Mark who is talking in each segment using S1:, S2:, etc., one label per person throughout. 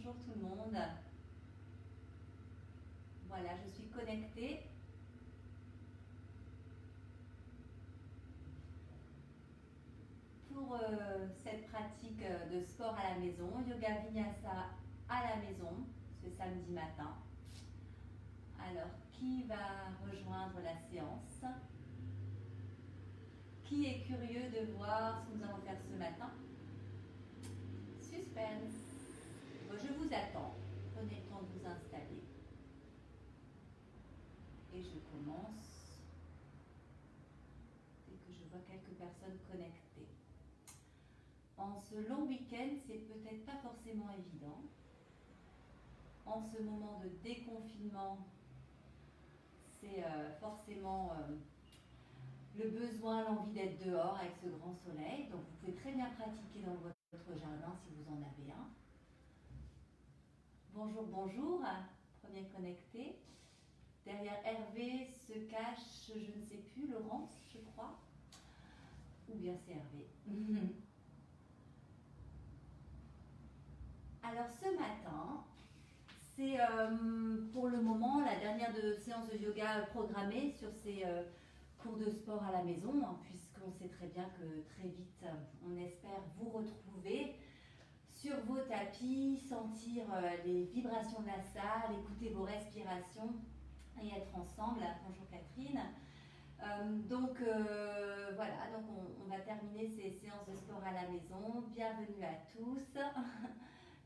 S1: bonjour tout le monde. Voilà, je suis connectée. Pour cette pratique de sport à la maison, yoga vinyasa à la maison, ce samedi matin. Alors, qui va rejoindre la séance? Qui est curieux de voir ce que nous allons faire ce matin? Suspense. Bon, je vous attends. Prenez le temps de vous installer. Et je commence dès que je vois quelques personnes connectées. En ce long week-end, c'est peut-être pas forcément évident. En ce moment de déconfinement, c'est forcément le besoin, l'envie d'être dehors avec ce grand soleil. Donc vous pouvez très bien pratiquer dans votre jardin si vous en avez un. Bonjour, bonjour, premier connecté. Derrière Hervé se cache, je ne sais plus, Laurence, je crois. Ou bien c'est Hervé. Alors ce matin, c'est pour le moment la dernière séance de yoga programmée sur ces cours de sport à la maison, hein, puisqu'on sait très bien que très vite, on espère vous retrouver sur vos tapis, sentir les vibrations de la salle, écouter vos respirations et être ensemble. Bonjour Catherine. Donc voilà, donc on va terminer ces séances de sport à la maison. Bienvenue à tous.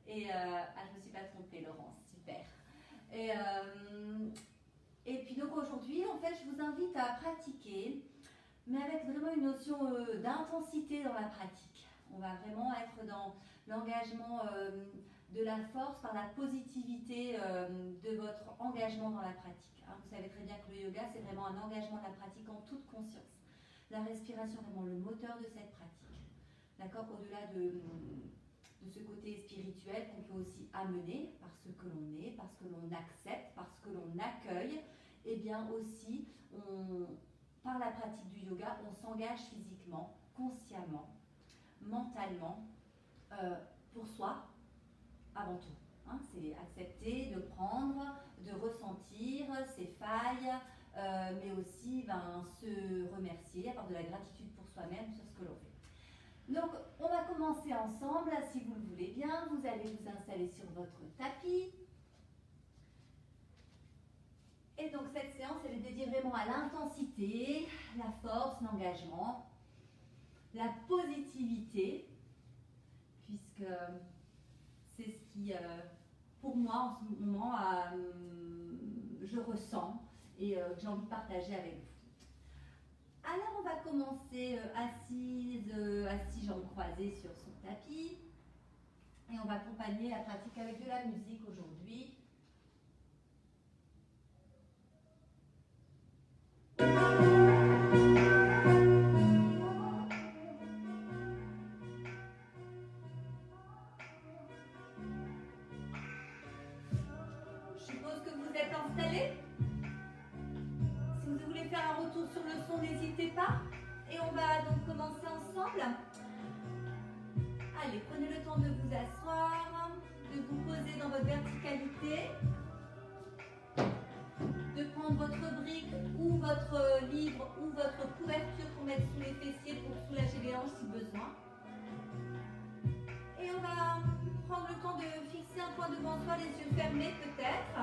S1: Et je ne me suis pas trompée, Laurence, super. Et puis donc aujourd'hui, en fait, je vous invite à pratiquer, mais avec vraiment une notion d'intensité dans la pratique. On va vraiment être dans l'engagement de la force par la positivité de votre engagement dans la pratique. Hein, vous savez très bien que le yoga, c'est vraiment un engagement de la pratique en toute conscience. La respiration est vraiment le moteur de cette pratique. D'accord, au-delà de ce côté spirituel qu'on peut aussi amener par ce que l'on est, parce que l'on accepte, parce que l'on accueille, et bien aussi, par la pratique du yoga, on s'engage physiquement, consciemment, mentalement, pour soi, avant tout. Hein, c'est accepter de prendre, de ressentir ses failles, mais aussi se remercier, avoir de la gratitude pour soi-même sur ce que l'on fait. Donc, on va commencer ensemble, si vous le voulez bien. Vous allez vous installer sur votre tapis. Et donc, cette séance, elle est dédiée vraiment à l'intensité, la force, l'engagement, la positivité, puisque c'est ce qui, pour moi, en ce moment, je ressens et que j'ai envie de partager avec vous. Alors on va commencer assis, jambes croisées sur son tapis. Et on va accompagner la pratique avec de la musique aujourd'hui. Je suppose que vous êtes installés. Si vous voulez faire un retour sur le son, n'hésitez pas. Et on va donc commencer ensemble. Allez, prenez le temps de vous asseoir, de vous poser dans votre verticalité, de prendre votre brique ou votre livre ou votre couverture pour mettre sous les fessiers pour soulager les hanches si besoin. Et on va prendre le temps de fixer un point devant soi, les yeux fermés peut-être.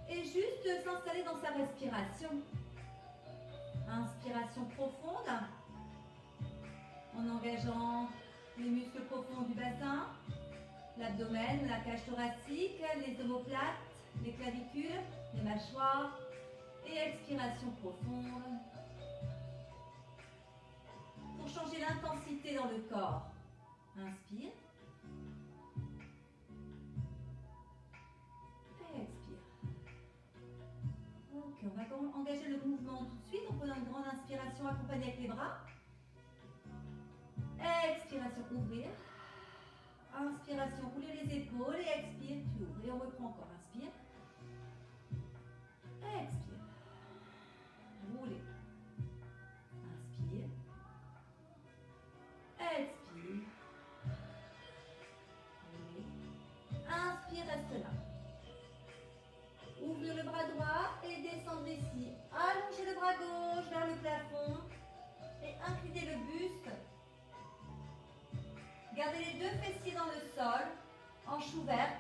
S1: Et juste s'installer dans sa respiration. Inspiration profonde, en engageant les muscles profonds du bassin, l'abdomen, la cage thoracique, les omoplates, les clavicules, les mâchoires. Et expiration profonde. Pour changer l'intensité dans le corps, inspire. Et expire. Ok, on va engager le mouvement tout de suite en prenant une grande inspiration accompagnée avec les bras. Expiration, ouvrir. Inspiration, rouler les épaules et expire, tu ouvres. Et on reprend encore, inspire. Expire. Rouler. deux fessiers dans le sol, hanche ouverte.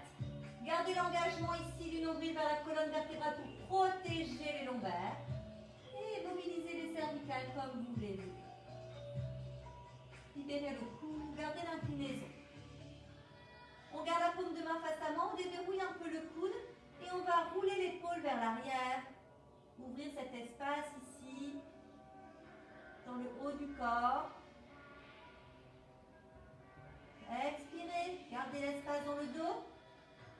S1: Gardez l'engagement ici du nombril vers la colonne vertébrale pour protéger les lombaires. Et mobilisez les cervicales comme vous voulez. Libérez le cou, gardez l'inclinaison. On garde la paume de main face à main, on déverrouille un peu le coude et on va rouler l'épaule vers l'arrière. Ouvrir cet espace ici, dans le haut du corps. Expirez, gardez l'espace dans le dos.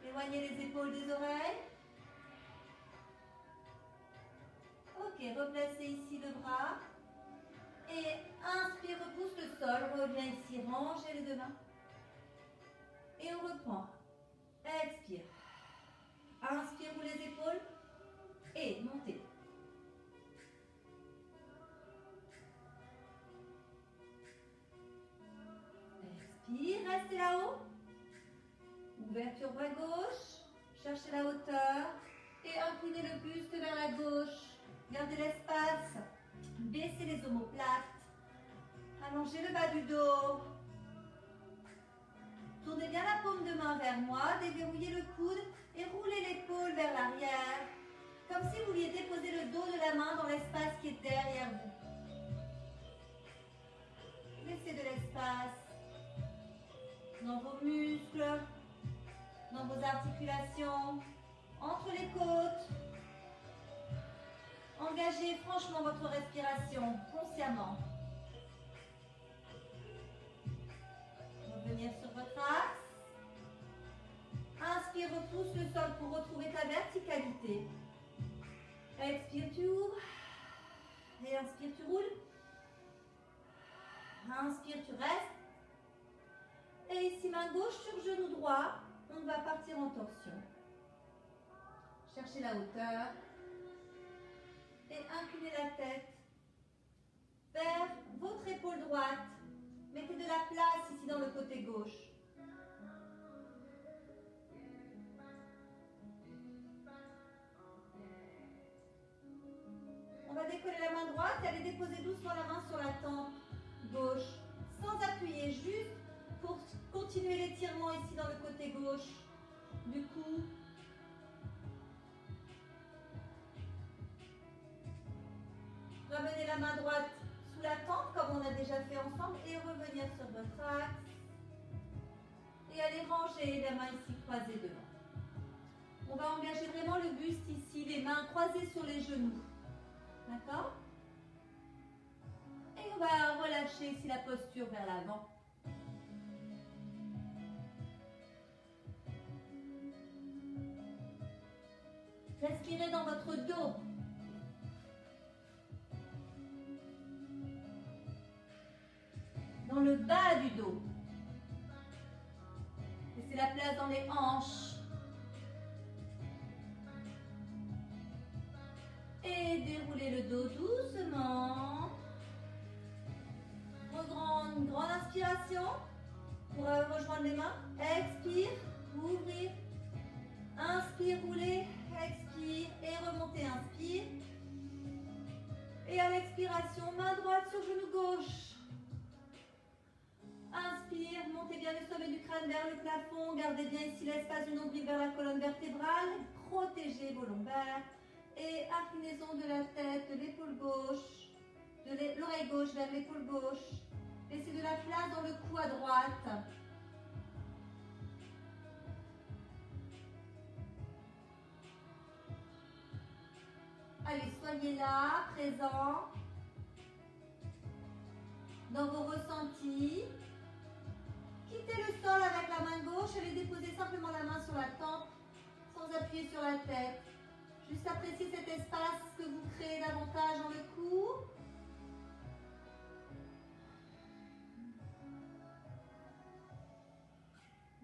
S1: Éloignez les épaules des oreilles. Ok, replacez ici le bras. Et inspire, repousse le sol. Reviens ici, rangez les deux mains. Et on reprend. Expire. Inspire, roule les épaules. Et montez. Expire, restez là-haut. Ouverture bras gauche. Cherchez la hauteur. Et inclinez le buste vers la gauche. Gardez l'espace. Baissez les omoplates. Allongez le bas du dos. Tournez bien la paume de main vers moi. Déverrouillez le coude et roulez l'épaule vers l'arrière. Comme si vous vouliez déposer le dos de la main dans l'espace qui est derrière vous. Laissez de l'espace dans vos muscles, dans vos articulations, entre les côtes. Engagez franchement votre respiration, consciemment. Revenir sur votre axe. Inspire, repousse le sol pour retrouver ta verticalité. Expire, tu ouvres. Et inspire, tu roules. Inspire, tu restes. Et ici, main gauche sur genou droit. On va partir en torsion. Cherchez la hauteur. Et inclinez la tête vers votre épaule droite. Mettez de la place ici dans le côté gauche. On va décoller la main droite et aller déposer doucement la main sur la tempe gauche. Sans appuyer, juste pour continuer l'étirement ici dans le côté gauche du cou. Ramenez la main droite sous la tempe comme on a déjà fait ensemble et revenir sur votre axe. Et allez ranger la main ici croisée devant. On va engager vraiment le buste ici, les mains croisées sur les genoux. D'accord? Et on va relâcher ici la posture vers l'avant. Respirez dans votre dos. Dans le bas du dos. Laissez la place dans les hanches. Et déroulez le dos doucement. Grande inspiration pour rejoindre les mains. Expire, ouvrir. Inspire, rouler. Expire et remontez. Inspire. Et à l'expiration, main droite sur genou gauche. Inspire, montez bien le sommet du crâne vers le plafond. Gardez bien ici l'espace du nombril vers la colonne vertébrale. Protégez vos lombaires. Et inclinaison de la tête, de l'épaule gauche, de l'oreille gauche vers l'épaule gauche. Laissez de la place dans le cou à droite. Allez, soyez là, présent, dans vos ressentis. Quittez le sol avec la main gauche, allez déposer simplement la main sur la tempe, sans appuyer sur la tête. Juste appréciez cet espace que vous créez davantage dans le cou.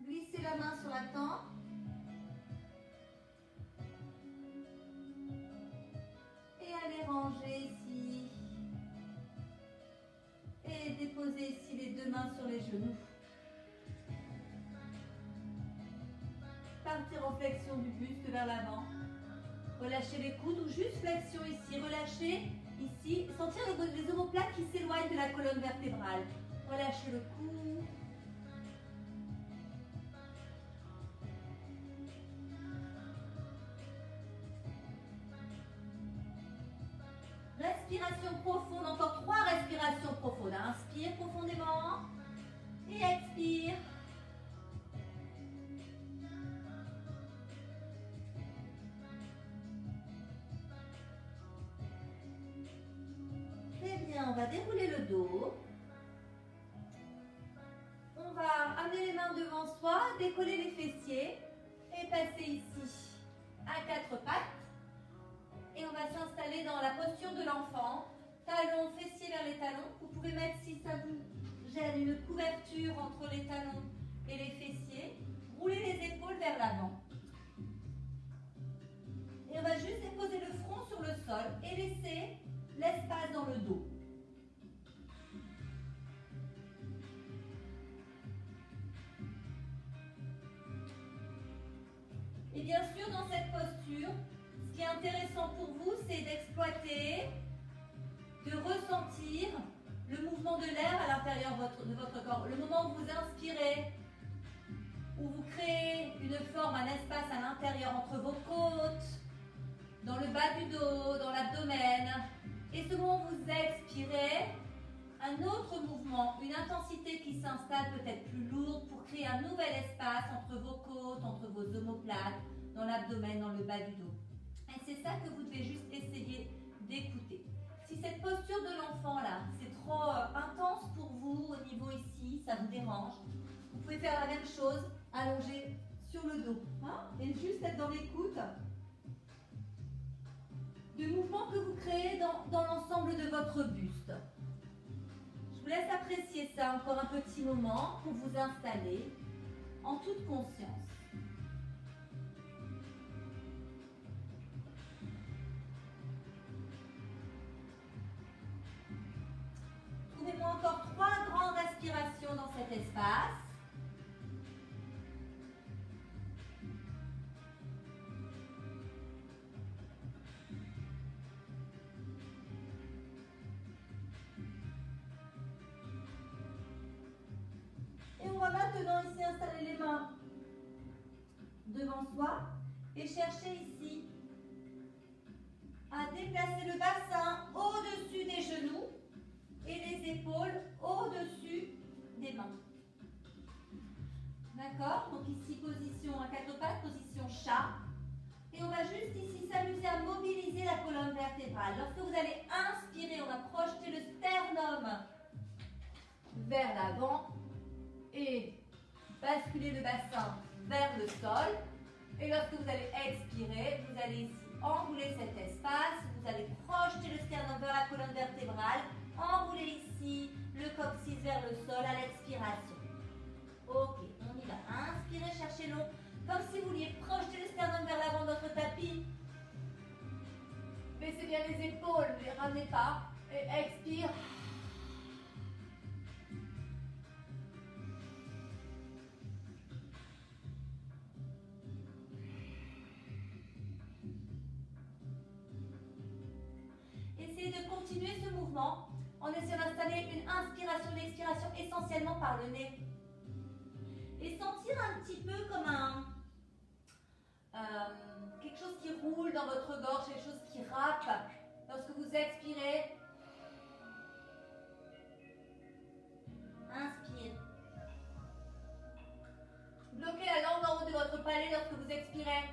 S1: Glissez la main sur la tempe. Et allez ranger ici. Et déposez ici les deux mains sur les genoux. Partir en flexion du buste vers l'avant. Relâchez les coudes ou juste flexion ici. Relâchez ici. Sentir les omoplates qui s'éloignent de la colonne vertébrale. Relâchez le cou. respiration profonde, encore 3 respirations profondes. Inspire profondément et expire. Très bien, on va dérouler le dos. On va amener les mains devant soi, décoller les fessiers et passer ici à 4 pattes. Et on va s'installer dans la posture de l'enfant. Talons, fessiers vers les talons. Vous pouvez mettre, si ça vous gêne, une couverture entre les talons et les fessiers. Roulez les épaules vers l'avant. Et on va juste déposer le front sur le sol et laisser l'espace dans le dos. Et bien sûr, dans cette posture, ce qui est intéressant pour vous, c'est d'exploiter, de ressentir le mouvement de l'air à l'intérieur de votre corps. Le moment où vous inspirez, où vous créez une forme, un espace à l'intérieur entre vos côtes, dans le bas du dos, dans l'abdomen. Et ce moment où vous expirez, un autre mouvement, une intensité qui s'installe peut-être plus lourde pour créer un nouvel espace entre vos côtes, entre vos omoplates, dans l'abdomen, dans le bas du dos. Et c'est ça que vous devez juste essayer d'écouter. Si cette posture de l'enfant là, c'est trop intense pour vous au niveau ici, ça vous dérange, vous pouvez faire la même chose, allongé sur le dos. Hein, et juste être dans l'écoute du mouvement que vous créez dans l'ensemble de votre buste. Je vous laisse apprécier ça encore un petit moment pour vous installer en toute conscience. Trouvez-moi encore 3 grandes respirations dans cet espace. Et on va maintenant ici installer les mains devant soi et chercher ici à déplacer le bassin au-dessus des genoux et les épaules au-dessus des mains. D'accord? Donc ici, position à 4 pattes, position chat. Et on va juste ici s'amuser à mobiliser la colonne vertébrale. Lorsque vous allez inspirer, on va projeter le sternum vers l'avant et basculer le bassin vers le sol. Et lorsque vous allez expirer, vous allez ici enrouler cet espace. Vous allez projeter le sternum vers la colonne vertébrale. Enroulez ici le coccyx vers le sol à l'expiration. Ok, on y va. Inspirez, cherchez long. Comme si vous vouliez projeter le sternum vers l'avant de votre tapis. Baissez bien les épaules, ne les ramenez pas. Et expire. Essayez de continuer ce mouvement en essayant d'installer une inspiration, une expiration essentiellement par le nez. Et sentir un petit peu comme quelque chose qui roule dans votre gorge, quelque chose qui râpe lorsque vous expirez. Inspire. Bloquez la langue en haut de votre palais lorsque vous expirez.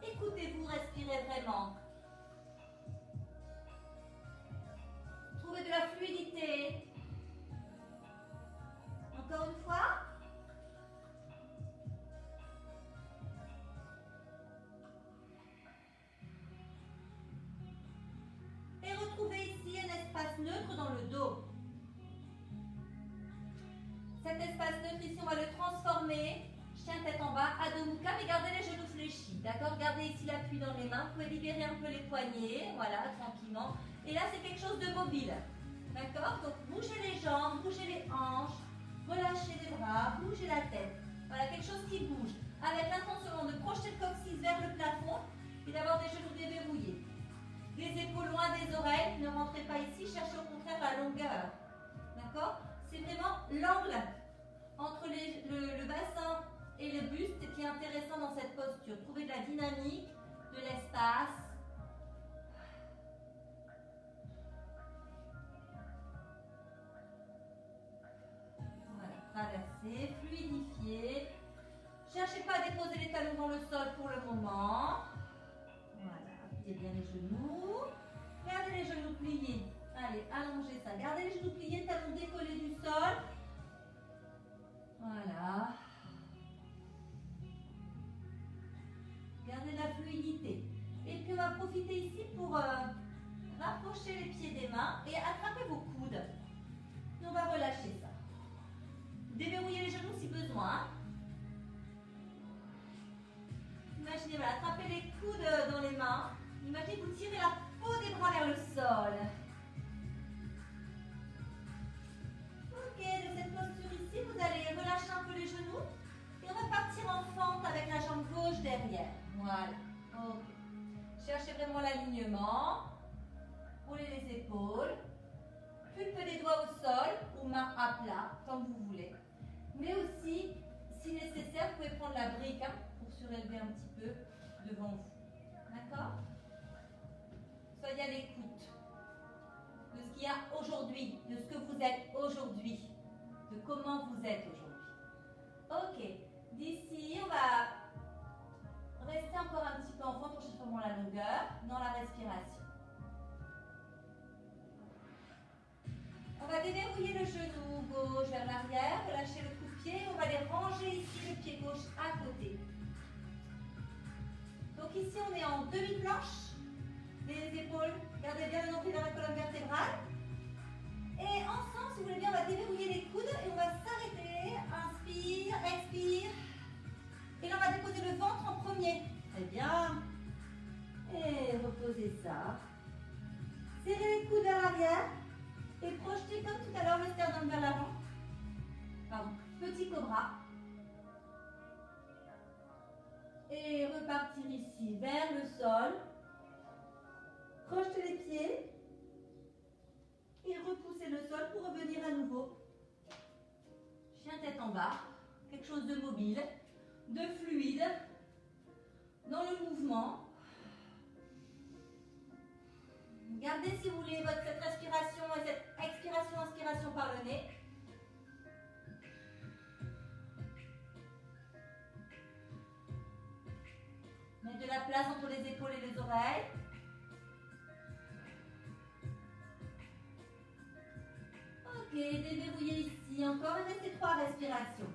S1: Écoutez-vous, respirez vraiment. Trouvez de la fluidité. Encore une fois. Et retrouvez ici un espace neutre dans le dos. Cet espace neutre ici, on va le transformer. Chien tête en bas, Adho Mukha, mais gardez les genoux fléchis, d'accord? Gardez ici l'appui dans les mains, vous pouvez libérer un peu les poignets, voilà, tranquillement. Et là, c'est quelque chose de mobile, d'accord? Donc, bougez les jambes, bougez les hanches, relâchez les bras, bougez la tête. Voilà, quelque chose qui bouge, avec l'intention de projeter le coccyx vers le plafond et d'avoir des genoux déverrouillés. Les épaules loin des oreilles, ne rentrez pas ici, cherchez au contraire la longueur, d'accord? l'angle entre le bassin et le buste qui est intéressant dans cette posture. Trouver de la dynamique, de l'espace. Voilà, traverser, fluidifier. Cherchez pas à déposer les talons dans le sol pour le moment. Voilà, pliez bien les genoux. Gardez les genoux pliés. Allez, allongez ça. Gardez les genoux pliés, talons décollés du sol. Voilà. Gardez la fluidité. Et puis on va profiter ici pour rapprocher les pieds des mains et attraper vos coudes. Et on va relâcher ça. Déverrouillez les genoux si besoin. Imaginez, voilà, attrapez les coudes dans les mains. Imaginez que vous tirez la peau des bras vers le sol. Ok, de cette posture ici, vous allez relâcher un peu les genoux et repartir en fente avec la jambe gauche derrière. Voilà. Ok. Cherchez vraiment l'alignement. Roulez les épaules. Pulpe des doigts au sol ou main à plat, comme vous voulez. Mais aussi, si nécessaire, vous pouvez prendre la brique pour surélever un petit peu devant vous. D'accord? Soyez à l'écoute de ce qu'il y a aujourd'hui, de ce que vous êtes aujourd'hui, de comment vous êtes aujourd'hui. Ok, d'ici, on va rester encore un petit peu en fente, on cherche vraiment la longueur dans la respiration. On va déverrouiller le genou gauche vers l'arrière, relâcher le coup de pied, on va les ranger ici, le pied gauche à côté. Donc ici, on est en demi-planche. Les épaules, gardez bien le nombril dans la colonne vertébrale. Et ensemble, si vous voulez bien, on va déverrouiller les coudes et on va s'arrêter. Inspire, expire. Et là, on va déposer le ventre en premier. Très bien. Et reposez ça. Serrez les coudes vers l'arrière. Et projetez comme tout à l'heure le sternum vers l'avant. Pardon. Petit cobra. Et repartir ici vers le sol. Projetez les pieds et repoussez le sol pour revenir à nouveau. Chien tête en bas, quelque chose de mobile, de fluide, dans le mouvement. Gardez si vous voulez cette respiration et cette expiration, inspiration par le nez. Mettez de la place entre les épaules et les oreilles. Ok, déverrouillez ici encore et restez 3 respirations.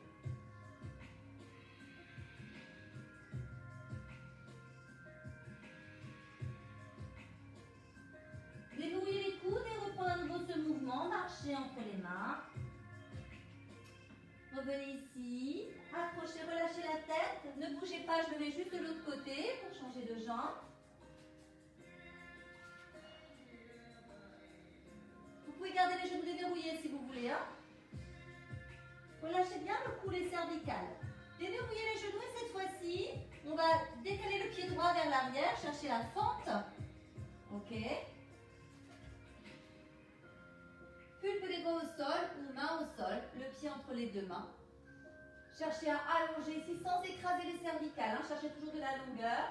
S1: Déverrouillez les coudes et reprenez à nouveau ce mouvement. Marchez entre les mains. Revenez ici. Accrochez, relâchez la tête. Ne bougez pas, je me mets juste de l'autre côté pour changer de jambe. Vous pouvez garder les genoux déverrouillés si vous voulez. Relâchez bien le cou, les cervicales. Déverrouillez les genoux et cette fois-ci, on va décaler le pied droit vers l'arrière, chercher la fente. Ok. Pulpe des doigts au sol ou main au sol, le pied entre les deux mains. Cherchez à allonger ici sans écraser les cervicales. Cherchez toujours de la longueur.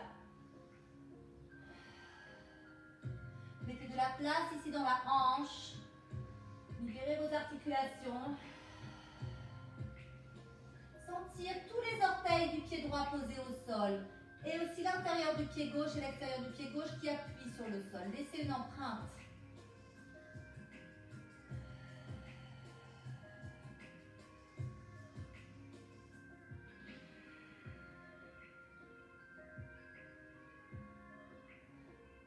S1: Mettez de la place ici dans la hanche. Libérez vos articulations. Sentir tous les orteils du pied droit posés au sol. Et aussi l'intérieur du pied gauche et l'extérieur du pied gauche qui appuient sur le sol. Laissez une empreinte.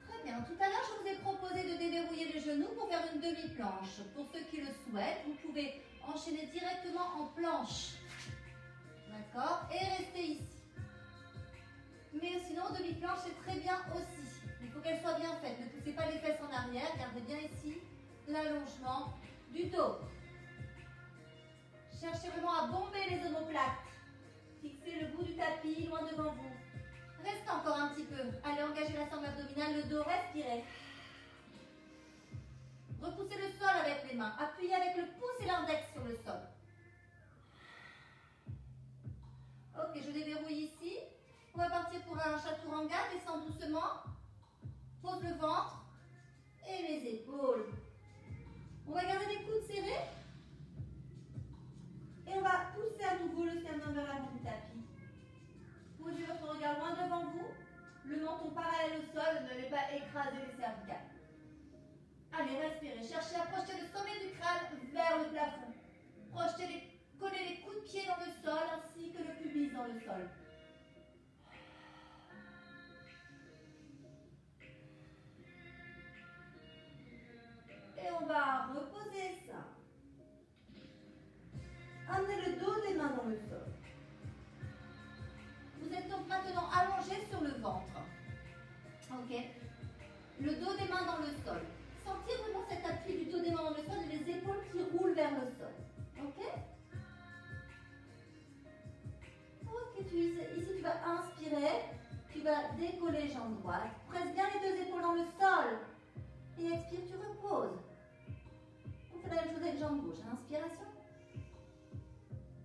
S1: Très bien. Tout à l'heure, je vous ai proposé de déverrouiller les genoux pour faire une demi-planche. Pour ceux qui le souhaitent, vous pouvez enchaîner directement en planche. D'accord? Et rester ici. Mais sinon, demi-planche, c'est très bien aussi. Il faut qu'elle soit bien faite. Ne poussez pas les fesses en arrière. Gardez bien ici l'allongement du dos. Cherchez vraiment à bomber les omoplates. Fixez le bout du tapis loin devant vous. Restez encore un petit peu. Allez, engagez la sangle abdominale, le dos, respirez. Repoussez le sol avec les mains. Appuyez avec le pouce et l'index sur le sol. je déverrouille ici. On va partir pour un chaturanga, descend doucement. Pose le ventre et les épaules. On va garder les coudes serrés. Et on va pousser à nouveau le sternum vers l'avant du tapis. Posez votre regard loin devant vous. Le menton parallèle au sol, ne l'avez pas écrasé les cervicales. Allez, respirez. Cherchez à projeter le sommet du crâne vers le plafond. Collez les coups de pied dans le sol ainsi que le pubis dans le sol. Et on va reposer ça. Amenez le dos des mains dans le sol. Vous êtes donc maintenant allongé sur le ventre. Ok. Le dos des mains dans le sol. Sentir vraiment cet appui du dos des mains dans le sol et les épaules qui roulent vers le sol. Ok. Ok, ici tu vas inspirer. Tu vas décoller jambe droite. Presse bien les deux épaules dans le sol. Et expire, tu reposes. On fait la même chose avec jambe gauche. Inspiration.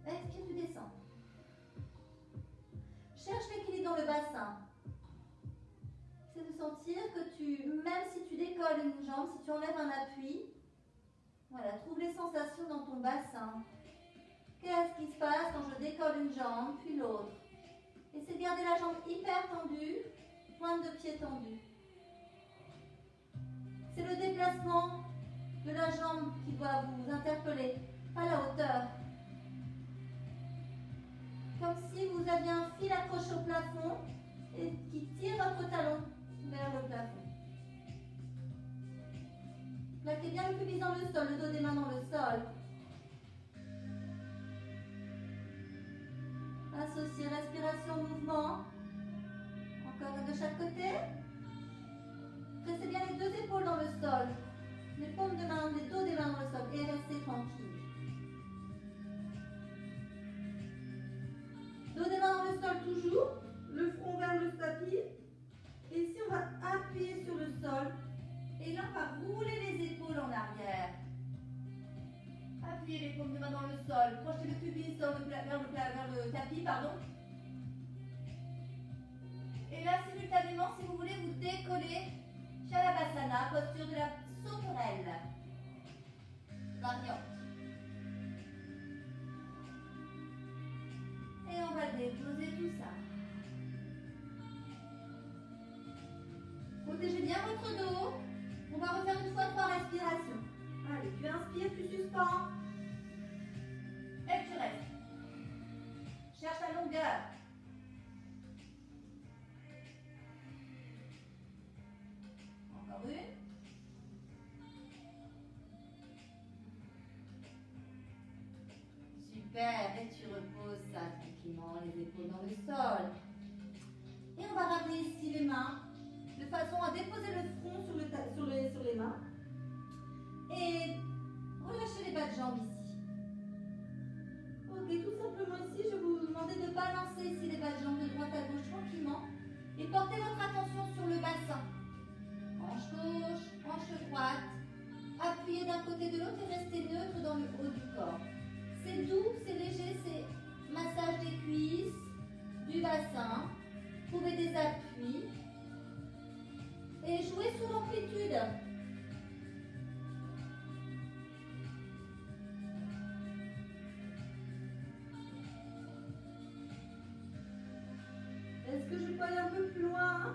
S1: Expire, tu descends. Cherche l'équilibre dans le bassin. C'est de sentir que même si tu décolles une jambe, si tu enlèves un appui, voilà, trouve les sensations dans ton bassin. Qu'est-ce qui se passe quand je décolle une jambe, puis l'autre? Essaie de garder la jambe hyper tendue, pointe de pied tendue. C'est le déplacement de la jambe qui doit vous interpeller, pas la hauteur. Comme si vous aviez un fil accroché au plafond et qui tire votre talon vers le plafond. Plaquez bien le pubis dans le sol, le dos des mains dans le sol. Associez respiration, mouvement. Encore de chaque côté. Pressez bien les deux épaules dans le sol. Les paumes de main, les dos des mains dans le sol. Et restez tranquille. Dos des mains dans le sol toujours. Le front vers le tapis. Et ici, on va appuyer sur le sol. Et là, on va rouler les épaules en arrière. Appuyez les paumes de main dans le sol. Projetez le pubis vers le tapis, pardon. Et là, simultanément, si vous voulez, vous décollez Shalabhasana, posture de la sauterelle. Variante. Et on va déposer tout ça. Protégez bien votre dos. On va refaire une fois 3 respirations. Allez, tu inspires, tu suspends. Et tu restes. Cherche la longueur. Encore une. Super. Et tu reposes ça tranquillement, les épaules dans le sol. Et on va ramener ici les mains de façon à déposer le front sur les mains. Et relâchez les bas de jambes ici. Ok, tout simplement ici, je vais vous demander de balancer ici les bas de jambes de droite à gauche tranquillement. Et portez votre attention sur le bassin. Hanche gauche, hanche droite. Appuyez d'un côté de l'autre et restez neutre dans le haut du corps. C'est doux, c'est léger, c'est massage des cuisses, du bassin. Trouvez des appuis. Et jouez sous l'amplitude. Est-ce que je peux aller un peu plus loin?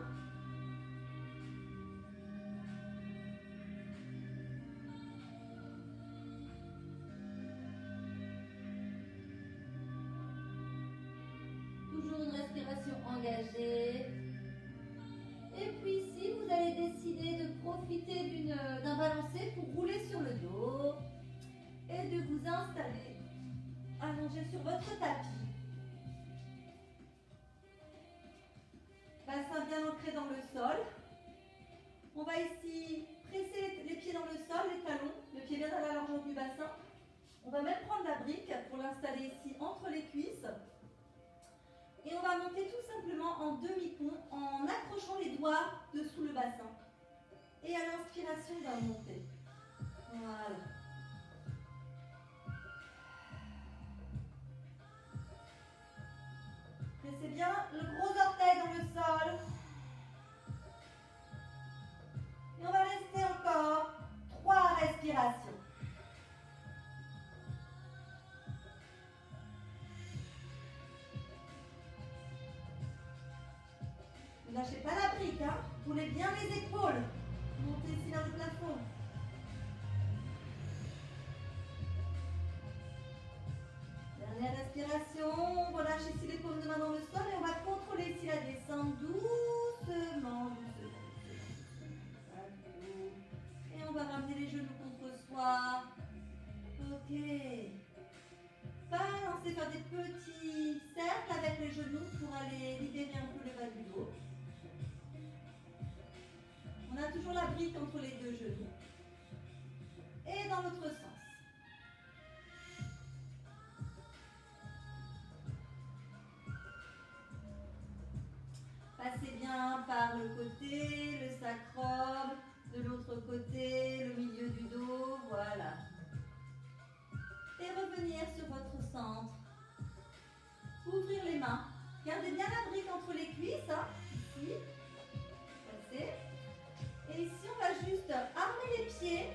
S1: Toujours une respiration engagée. Et puis ici, vous allez décider de profiter d'un balancé pour rouler sur le dos et de vous installer allongé sur votre tapis. Bassin bien ancré dans le sol. On va ici presser les pieds dans le sol, les talons, le pied bien à la largeur du bassin. On va même prendre la brique pour l'installer ici entre les cuisses. Et on va monter tout simplement en demi-pont en accrochant les doigts dessous le bassin. Et à l'inspiration, on va monter. Voilà. lâchez pas la brique, hein. Roulez bien les épaules. Montez ici vers le plafond. Dernière respiration. On relâche ici les paumes de main dans le sol et on va contrôler ici la descente doucement, et on va ramener les genoux contre soi. Ok. Balancez, faire des petits cercles avec les genoux pour aller libérer un peu le bas du dos. On a toujours la brique entre les deux genoux. Et dans l'autre sens. Passez bien par le côté, le sacrum, de l'autre côté, le milieu du dos, voilà. Et revenir sur votre centre. Ouvrir les mains. Gardez bien la brique entre les cuisses, hein, ici. Passez. Et ici, on va juste armer les pieds,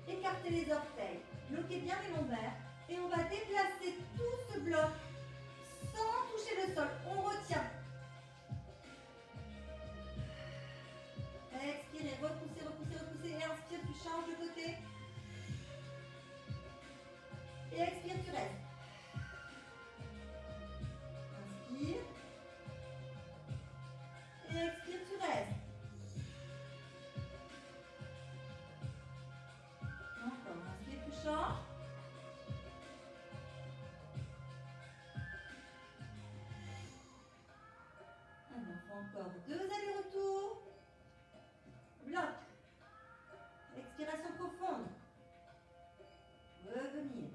S1: écarter les orteils, bloquer bien les lombaires. Et on va déplacer tout ce bloc sans toucher le sol. On retient. Expirez, repoussez, repoussez, repoussez. Et inspire, tu changes de côté. Et expire, tu restes. Inspire. Et expire, tu restes. Encore, inspire, tu changes. Alors, on fait encore 2 allers-retours. Bloc. Expiration profonde. Revenir.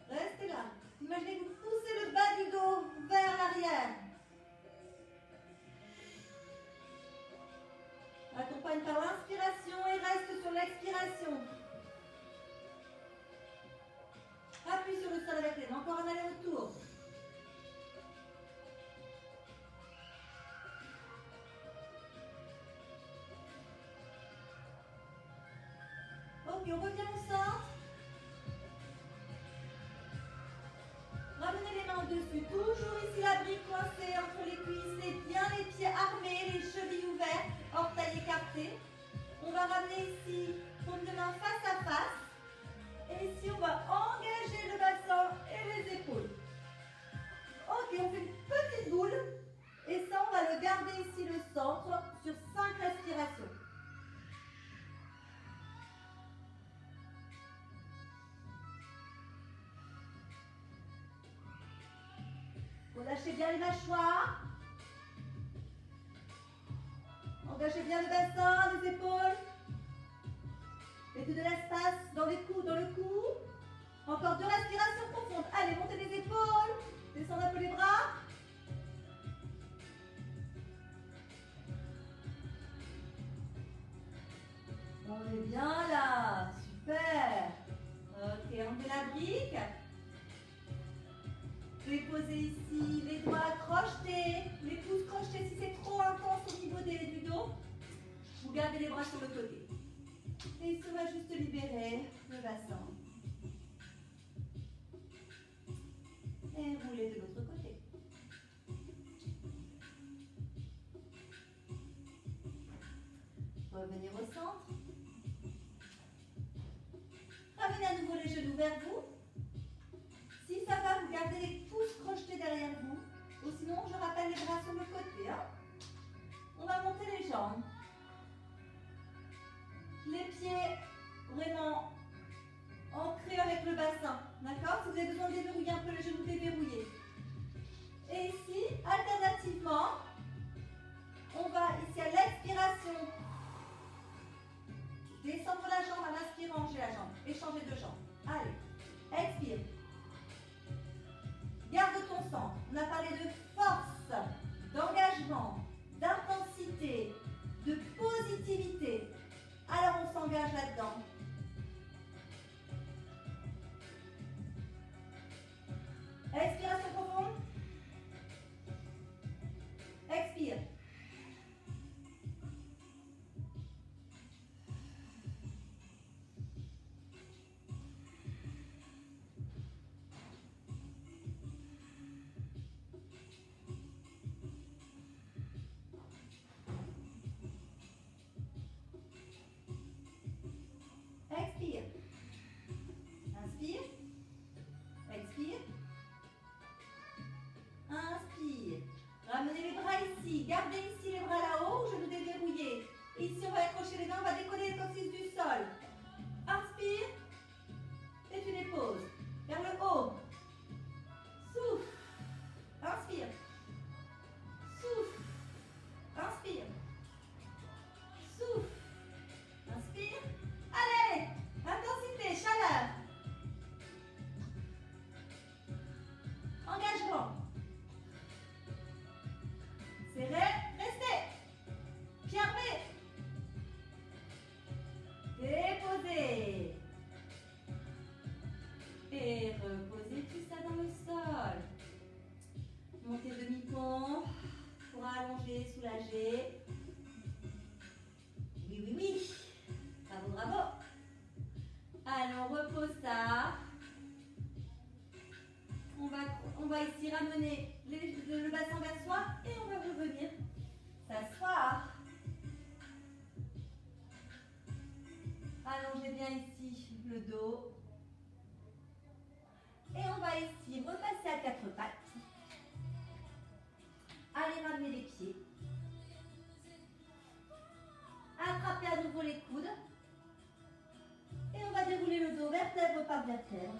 S1: Restez là. Imaginez que vous poussez le bas du dos vers l'arrière. Accompagne par l'inspiration et reste sur l'expiration. Appuie sur le sol avec les mains. Encore un aller-retour. Ok, on revient au centre. Ramenez les mains au-dessus. Toujours ici la brique coincée entre les cuisses. Et bien les pieds armés, les chevilles ouvertes, orteils écartés. On va ramener ici paume de main face à face. Et ici, on va engager le bassin et les épaules. Ok, on fait une petite boule. Et ça, on va le garder ici, le centre, sur 5 respirations. Relâchez bien les mâchoires. Engagez bien le bassin, les épaules. Mettez de l'espace dans les coudes, dans le cou. Encore 2 respirations profondes. Allez, montez les épaules. Descendez un peu les bras. On est bien là. Super. Ok, on met la brique. Vous pouvez poser ici les doigts crochetés, les pouces crochetés si c'est trop intense au niveau du dos. Vous gardez les bras sur le côté. Et ici, on va juste libérer le bassin. Et rouler de l'autre côté. Revenir au centre. Ramenez à nouveau les genoux vers vous. Si ça va, vous gardez les pouces crochetés derrière vous. Ou sinon, je rappelle les bras sur le côté. Hein. On va monter les jambes. Les pieds vraiment ancrés avec le bassin. D'accord? Si vous avez besoin de déverrouiller un peu les genoux, déverrouillez. Et ici, alternativement, on va ici à l'expiration descendre la jambe, à l'inspirant, j'ai la jambe. Et changer de jambe. Allez, expire. Garde ton centre. On a parlé de force, d'engagement, d'intensité, de positivité. Alors on s'engage là-dedans. Expiration profonde. Expire. va ici ramener le bassin vers soi et on va revenir s'asseoir. Allongez bien ici le dos. Et on va ici repasser à quatre pattes. Allez ramener les pieds. Attrapez à nouveau les coudes. Et on va dérouler le dos vertèbre par vertèbre.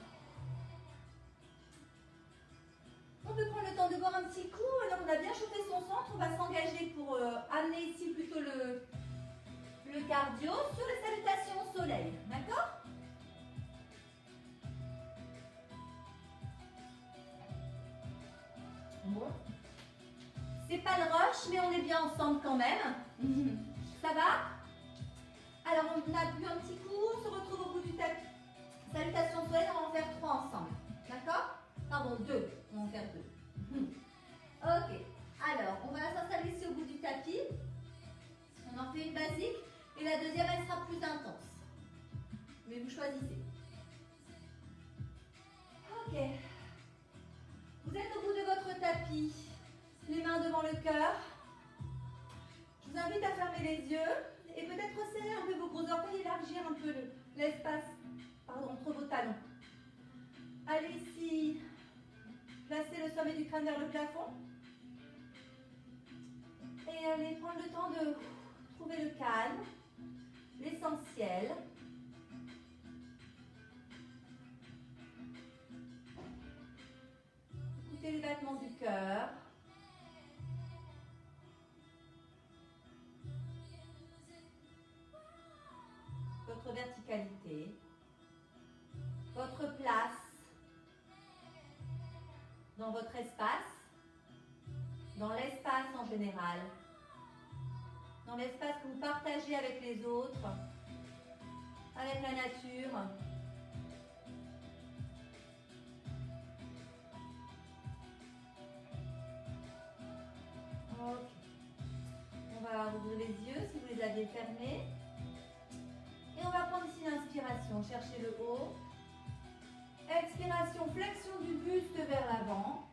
S1: On peut prendre le temps de boire un petit coup. Alors on a bien chauffé son centre. On va s'engager pour amener ici plutôt le cardio sur les salutations au soleil. D'accord? Bon. C'est pas le rush, mais on est bien ensemble quand même. Ça va? Alors on a bu un petit coup, on se retrouve au bout du tapis. Salutations au soleil, on va en faire 3 ensemble. D'accord? Pardon, 2. On va en faire 2. Ok. Alors, on va s'installer ici au bout du tapis. On en fait une basique. Et la deuxième, elle sera plus intense. Mais vous choisissez. Ok. Vous êtes au bout de votre tapis. Les mains devant le cœur. Je vous invite à fermer les yeux. Et peut-être resserrer un peu vos gros orteils, élargir un peu l'espace entre vos talons. Allez ici, placez le sommet du crâne vers le plafond. Et allez prendre le temps de trouver le calme, l'essentiel. Écoutez les battements du cœur. Votre verticalité, votre place dans votre espace, dans l'espace en général, dans l'espace que vous partagez avec les autres, avec la nature. Ok. On va ouvrir les yeux si vous les aviez fermés. Et on va prendre ici l'inspiration, cherchez le haut. Expiration, flexion du buste vers l'avant.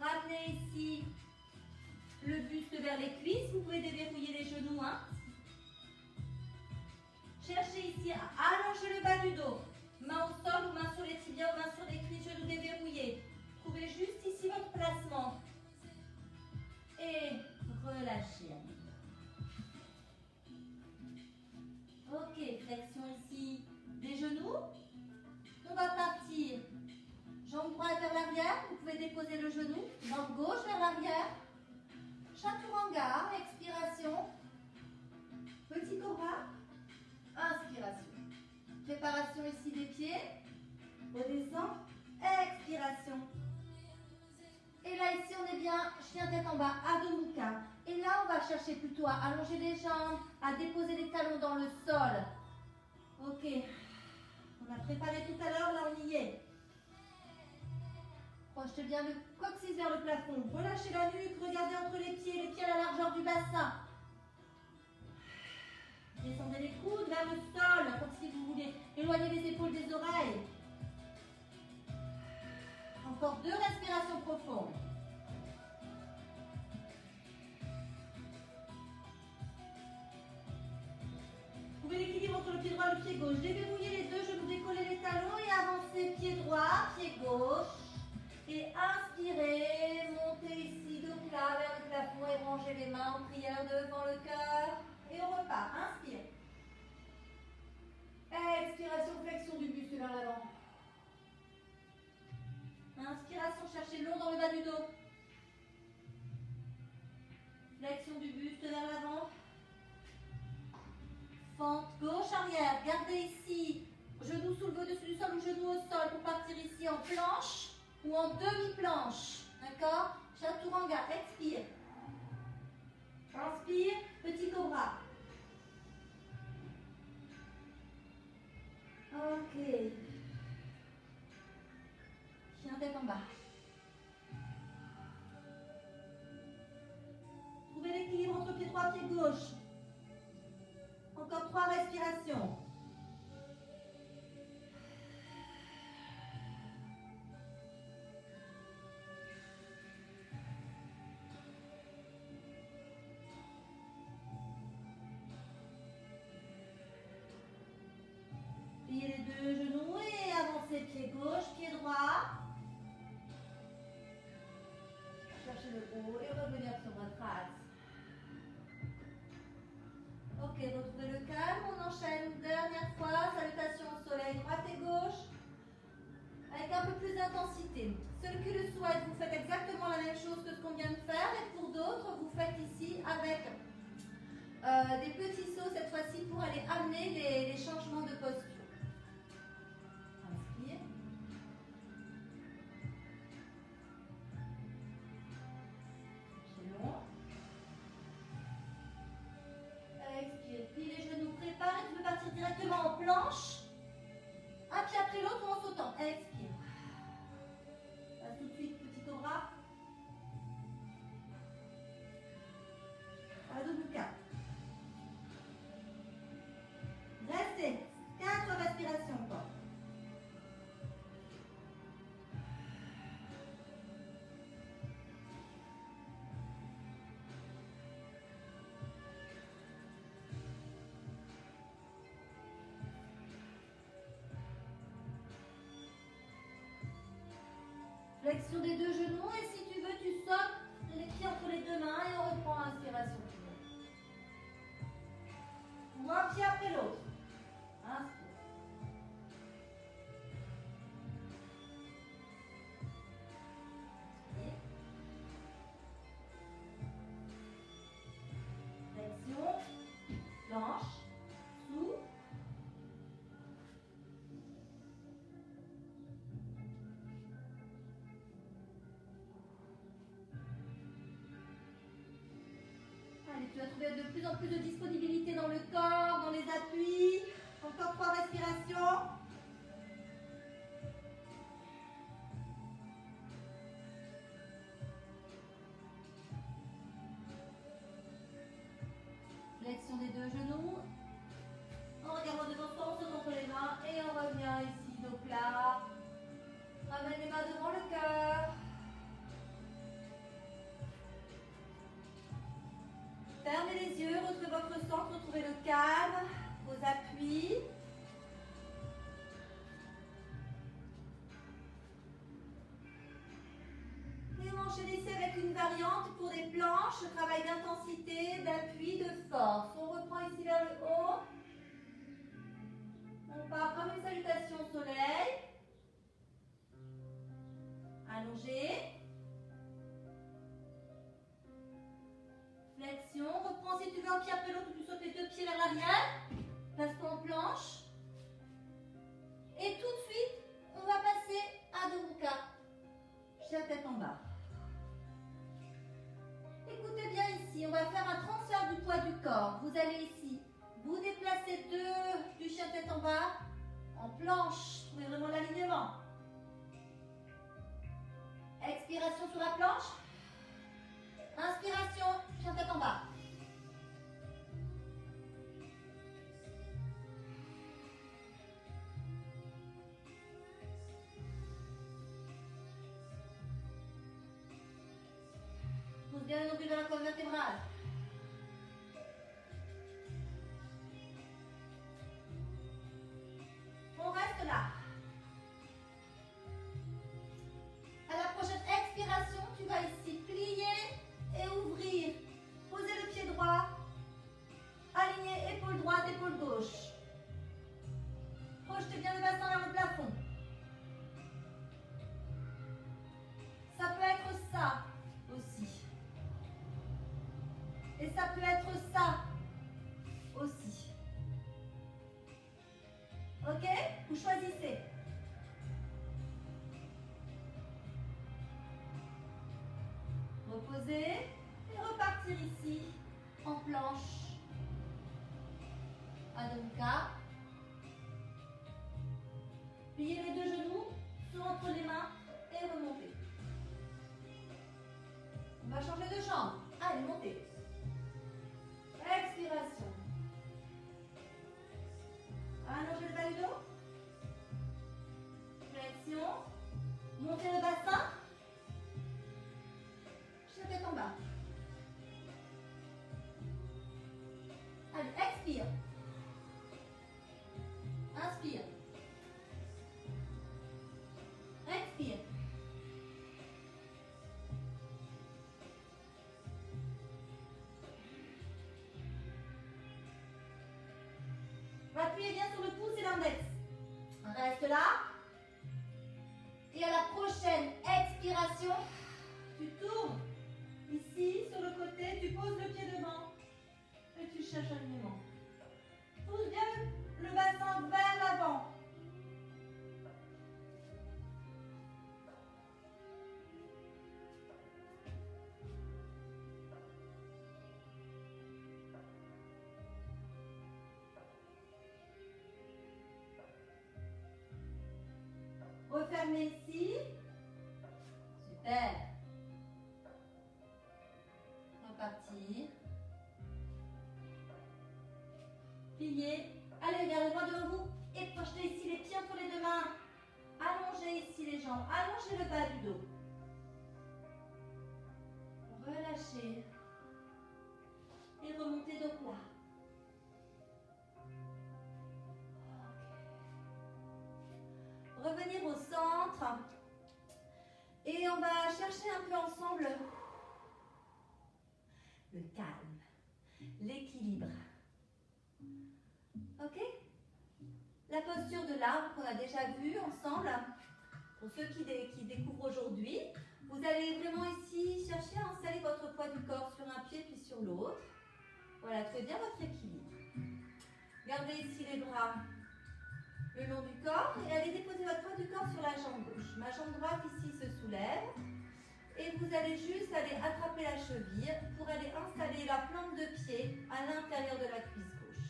S1: Ramenez ici le buste vers les cuisses. Vous pouvez déverrouiller les genoux. Hein. Cherchez ici à allonger le bas du dos. Main au sol ou main sur les tibias ou main sur les cuisses, genoux déverrouillés. Trouvez juste ici votre placement. Et relâchez. Ok, flexion ici des genoux. On va partir. Jambe droite vers l'arrière. Vous pouvez déposer le genou. Jambe gauche vers l'arrière. Chaturanga. Expiration. Petit cobra. Inspiration. Préparation ici des pieds. Redescend. Expiration. Et là, ici, on est bien chien tête en bas, Adho Mukha. Et là, on va chercher plutôt à allonger les jambes, à déposer les talons dans le sol. Ok. On a préparé tout à l'heure, là, on y est. Projetez bien le coccyx vers le plafond. Relâchez la nuque, regardez entre les pieds à la largeur du bassin. Descendez les coudes vers le sol, comme si vous voulez. Éloignez les épaules des oreilles. Encore 2 respirations profondes. Trouvez l'équilibre entre le pied droit et le pied gauche. Déverrouillez les deux genoux, décollez les talons et avancez pied droit, pied gauche. Et inspirez, montez ici de plat vers le plafond et rangez les mains en prière devant le cœur. Et on repart. Inspire. Expiration, flexion du buste vers l'avant. Inspiration, cherchez long dans le bas du dos. Flexion du buste vers l'avant. Fente gauche arrière. Gardez ici, genou soulevé au-dessus du sol ou genou au sol pour partir ici en planche ou en demi-planche. D'accord? Chaturanga, expire. Inspire, petit cobra. Ok. Chien tête en bas. Trouvez l'équilibre entre pied droit et pied gauche. Encore 3 respirations. haut et revenir sur votre axe. Ok, retrouvez le calme, on enchaîne une dernière fois, salutation au soleil, droite et gauche, avec un peu plus d'intensité. Ceux qui le souhaitent, vous faites exactement la même chose que ce qu'on vient de faire, et pour d'autres, vous faites ici avec des petits sauts cette fois-ci pour aller amener les changements de posture. Inspire. C'est long. Expire. Plie les genoux, prépare et tu peux partir directement en planche. Un pied après l'autre ou en sautant. Expire. Passe tout de suite, petit cobra. À double cap. Restez. 4 respirations encore. Flexion des deux genoux et si tu veux, tu sautes les pieds entre les deux mains et on reprend inspiration. Ou un pied après l'autre. Inspire. Expire. Flexion. Planche. Sous. Allez, tu vas trouver de plus en plus de disponibilité dans le corps, dans les appuis. Encore 3 respirations. Flexion des deux genoux. En regardant devant toi, on saute entre les mains et on revient ici, dos plat. Ramène les mains devant le cœur. Fermez les yeux, retrouvez votre centre, retrouvez le calme, vos appuis. Et on enchaîne ici avec une variante pour des planches, travail d'intensité, d'appui, de force. On reprend ici vers le haut. On part comme une salutation au soleil. Allongé. Flexion. Reprends si tu veux un pied après l'autre, tu sautes les deux pieds vers l'arrière. Place-toi en planche. Et tout de suite, on va passer à Dobuka. Chien tête en bas. Écoutez bien ici, on va faire un transfert du poids du corps. Vous allez ici, vous déplacez du chien tête en bas en planche. Trouvez vraiment l'alignement. Expiration sur la planche. Inspiration, chien tête en bas. Pousse bien le nombril dans la colonne vertébrale. On reste là. À la prochaine expiration, tu vas ici plier et ouvrir. Posez le pied droit. Aligner épaule droite, épaule gauche. Projetez bien le bassin vers le plafond. Ça peut être ça aussi. Et ça peut être ça aussi. Ok? Vous choisissez. Reposer et repartir ici en planche. Adho Mukha. Pliez les deux genoux, sur entre les mains et remontez. On va changer de jambe. Allez, montez. Expiration. Allongez le bas du dos. Flexion. Montez le bassin. Chien tête en bas. Allez, expire. Inspire. Expire. Appuyez bien sur le pouce et l'index. Reste là. Et à la prochaine expiration, tu tournes ici sur le côté, tu poses le pied devant et tu cherches alignement. Pousse bien le bassin vers l'avant. Refermez ici. Super. Repartir. Pliez. Allez, regardez le doigt devant vous. Et projetez ici les pieds entre les deux mains. Allongez ici les jambes. Allongez le bas du dos. Relâchez. Et remontez dos plat. Revenir au centre. Et on va chercher un peu ensemble le calme, l'équilibre. Ok? La posture de l'arbre qu'on a déjà vue ensemble. Pour ceux qui découvrent aujourd'hui, vous allez vraiment ici chercher à installer votre poids du corps sur un pied puis sur l'autre. Voilà, trouvez bien votre équilibre. Gardez ici les bras le long du corps et allez déposer votre poids du corps sur la jambe gauche. Ma jambe droite ici se soulève et vous allez juste aller attraper la cheville pour aller installer la plante de pied à l'intérieur de la cuisse gauche.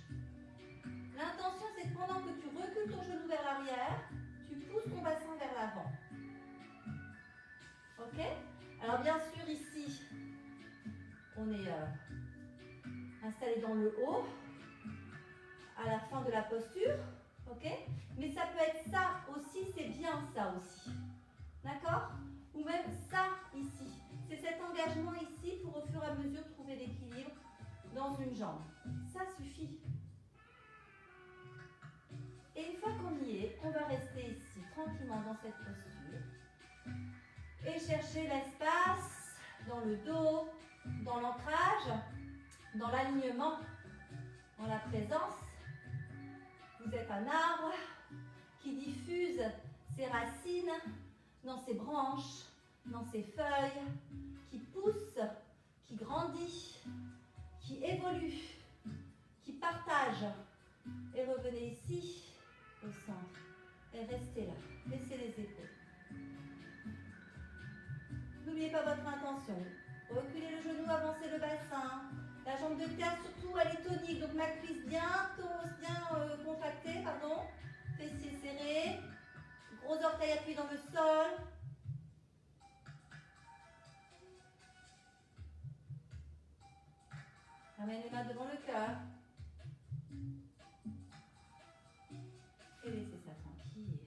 S1: L'intention, c'est que pendant que tu recules ton genou vers l'arrière, tu pousses ton bassin vers l'avant. Ok? Alors bien sûr ici, on est installé dans le haut à la fin de la posture. Ok? Mais ça peut être ça aussi, c'est bien ça aussi. D'accord? Ou même ça ici. C'est cet engagement ici pour au fur et à mesure trouver l'équilibre dans une jambe. Ça suffit. Et une fois qu'on y est, on va rester ici tranquillement dans cette posture. Et chercher l'espace dans le dos, dans l'ancrage, dans l'alignement, dans la présence. Vous êtes un arbre qui diffuse ses racines dans ses branches, dans ses feuilles, qui pousse, qui grandit, qui évolue, qui partage. Et revenez ici, au centre, et restez là. Laissez les épaules. N'oubliez pas votre intention. Reculez le genou, avancez le bassin. La jambe de terre, surtout, elle est tonique. Donc ma cuisse bien contractée, pardon. Fessiers serrés. Gros orteils appuyés dans le sol. Ramène les mains devant le cœur. Et laissez ça tranquille.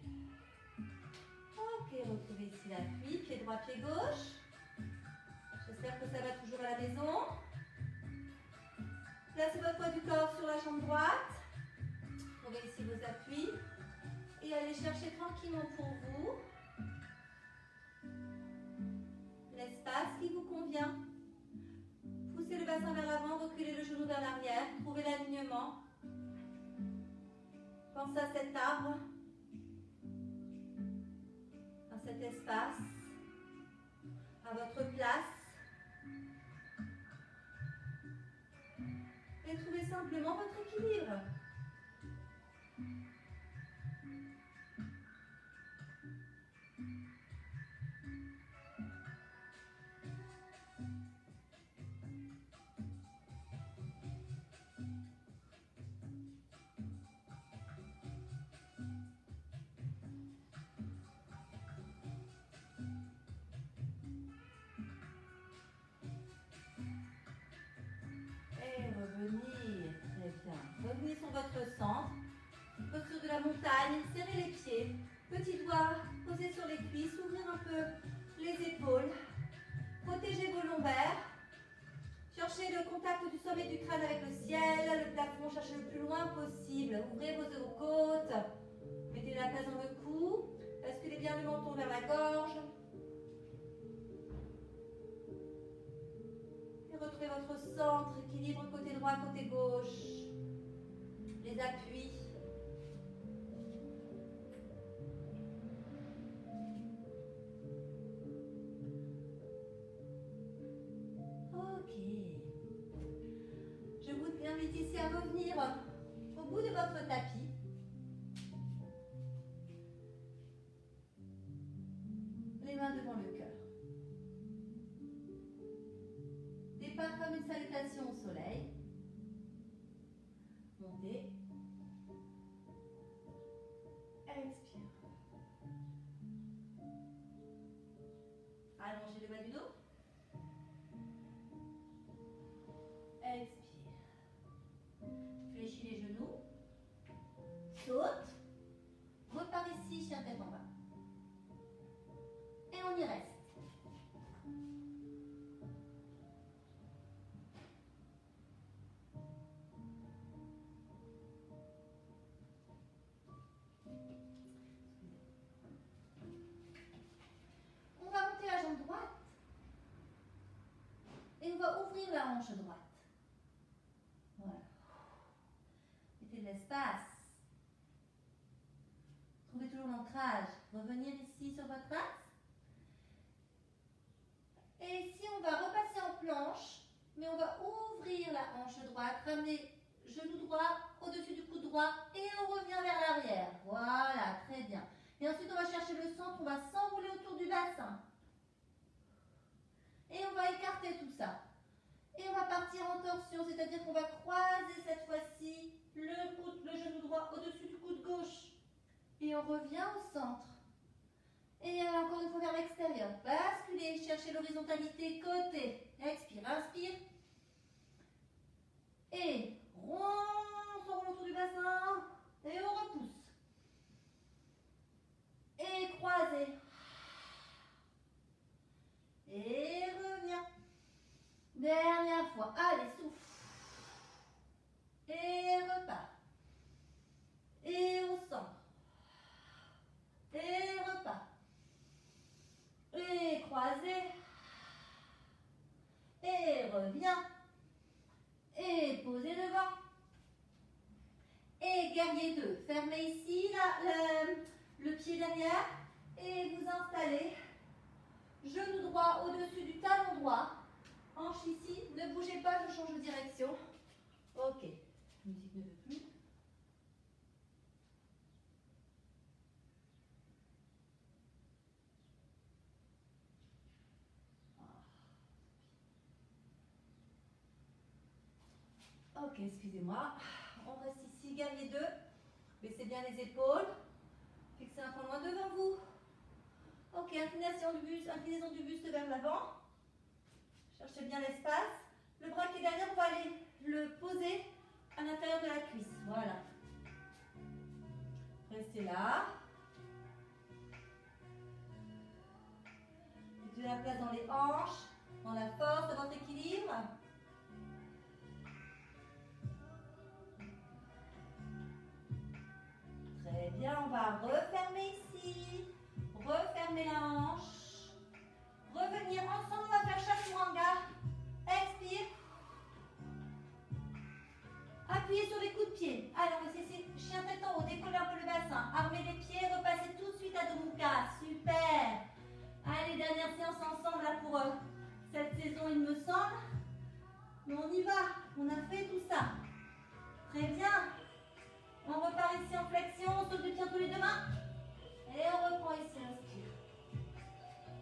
S1: Ok, retrouvez ici l'appui. Pied droit, pied gauche. J'espère que ça va toujours à la maison. Placez votre poids du corps sur la jambe droite. Trouvez ici vos appuis. Et allez chercher tranquillement pour vous l'espace qui vous convient. Poussez le bassin vers l'avant, reculez le genou vers l'arrière. Trouvez l'alignement. Pensez à cet arbre, à cet espace, à votre place. Et trouvez simplement votre équilibre. Revenez sur votre centre. Posture de la montagne. Serrez les pieds. Petits doigts posés sur les cuisses. Ouvrir un peu les épaules. Protégez vos lombaires. Cherchez le contact du sommet du crâne avec le ciel. Le plafond, cherchez le plus loin possible. Ouvrez vos côtes. Mettez la place dans le cou. Basculez bien le menton vers la gorge. Et retrouvez votre centre. Équilibre côté droit, côté gauche. Les appuis invite ici à revenir au bout de votre tapis. Les mains devant le cœur. Départ comme une salutation au soleil. Montez. Expire. Allongez le bas du dos. Expire. Fléchis les genoux. Saute. Repars ici, chien tête en bas. Et on y reste. On va monter la jambe droite. Et on va ouvrir la hanche droite. Voilà. Mettez de l'espace. Trouvez toujours l'ancrage. Revenir ici sur votre axe. Et ici, on va repasser en planche, mais on va ouvrir la hanche droite, ramener genou droit au-dessus du coude droit et on revient vers l'arrière. Voilà, très bien. Et ensuite, on va chercher le centre, on va s'enrouler autour du bassin. Et on va écarter tout ça. Et on va partir en torsion, c'est-à-dire qu'on va croiser cette fois-ci le genou droit au-dessus du coude gauche. Et on revient au centre. Et encore une fois vers l'extérieur. Basculez, cherchez l'horizontalité côté. Expire, inspire. Et on s'enroule autour du bassin. Et on repousse. Et croisez. Et reviens. Dernière fois. Allez, souffle. Et repart. Et au centre. Et repart. Et croisez. Et reviens. Et posez devant. Et guerrier 2. Fermez ici le pied derrière. Et vous installez. Genou droit au-dessus du talon droit. Hanche ici. Ne bougez pas, je change de direction. Ok. La musique ne veut plus. Ok, excusez-moi. On reste ici, guerrier 2. Baissez bien les épaules. Fixez un point loin devant vous. Ok, inclinaison du buste vers l'avant. Cherchez bien l'espace. Le bras qui est derrière, on va aller le poser à l'intérieur de la cuisse. Voilà. Restez là. Mettez la place dans les hanches, dans la force de votre équilibre. Très bien, on va refermer ici, refermer la hanche, revenir ensemble, on va faire chaturanga. Expire. Appuyez sur les coups de pied. Allez, on va essayer chien tête en haut, décoller un peu le bassin, armez les pieds, repassez tout de suite à Adho Mukha. Super. Allez, dernière séance ensemble là pour cette saison, il me semble. Mais on y va, on a fait tout ça. Très bien. On repart ici en flexion, on saute le pied entre les deux mains. Et on reprend ici, inspire.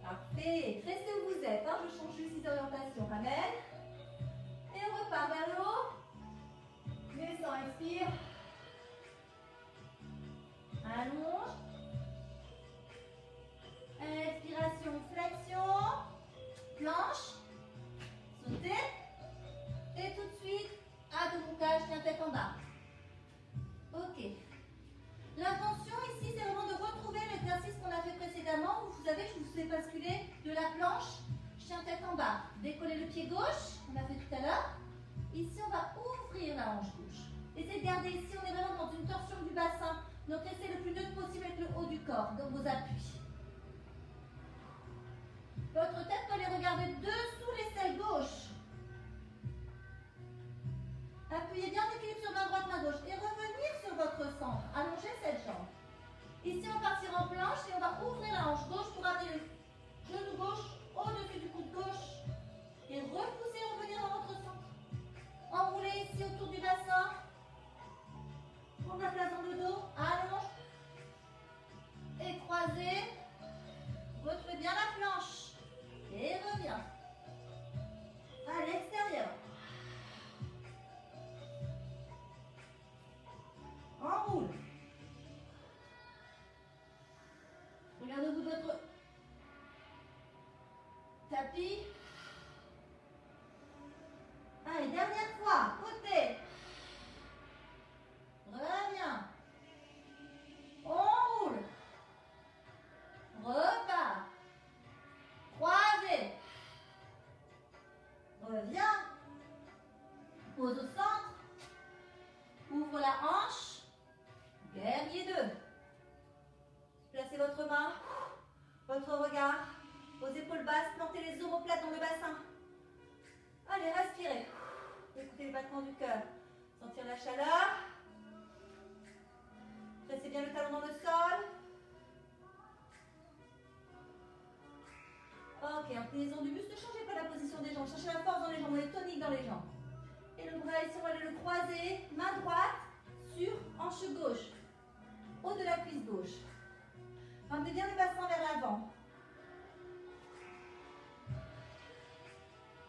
S1: Parfait. Restez où vous êtes. Hein. Je change juste d'orientation. Ramène. Et on repart vers le haut. Descend, expire. Allonge. Expiration, flexion. Planche. Sautez. Et tout de suite, Adho Mukha, chien tête en bas. Ok. L'intention ici, c'est vraiment de retrouver l'exercice qu'on a fait précédemment. Vous savez, je vous ai basculé de la planche, chien tête en bas. Décollez le pied gauche, on a fait tout à l'heure. Ici, on va ouvrir la hanche gauche. Essayez de garder ici, on est vraiment dans une torsion du bassin. Donc, restez le plus neutre possible avec le haut du corps, dans vos appuis. Votre tête peut aller regarder dessous l'aisselle gauche. Appuyez bien l'équilibre sur main droite, main gauche. Et revenir sur votre centre. Allongez cette jambe. Ici, on partira en planche et on va ouvrir la hanche gauche pour amener le genou gauche au-dessus du coude gauche. Et repousser, revenir dans votre centre. Enroulez ici autour du bassin. Prendre la place dans le dos, allonge. Et croisez. Retrouvez bien la planche. Et reviens. À l'extérieur. Enroule. Regardez au bout de votre tapis. Allez, dernière fois. Côté. Reviens. Enroule. Repars. Croisez. Reviens. Pose au centre. Ouvre la hanche. Guerrier 2. Placez votre main, votre regard, vos épaules basses, plantez les omoplates dans le bassin. Allez, respirez. Écoutez les battements du cœur. Sentir la chaleur. Pressez bien le talon dans le sol. Ok, inclinaison du buste, ne changez pas la position des jambes. Cherchez la force dans les jambes, on est tonique dans les jambes. Et le bras ici, on va aller le croiser. Main droite sur hanche gauche. Haut de la cuisse gauche. Ramenez bien le bassin vers l'avant.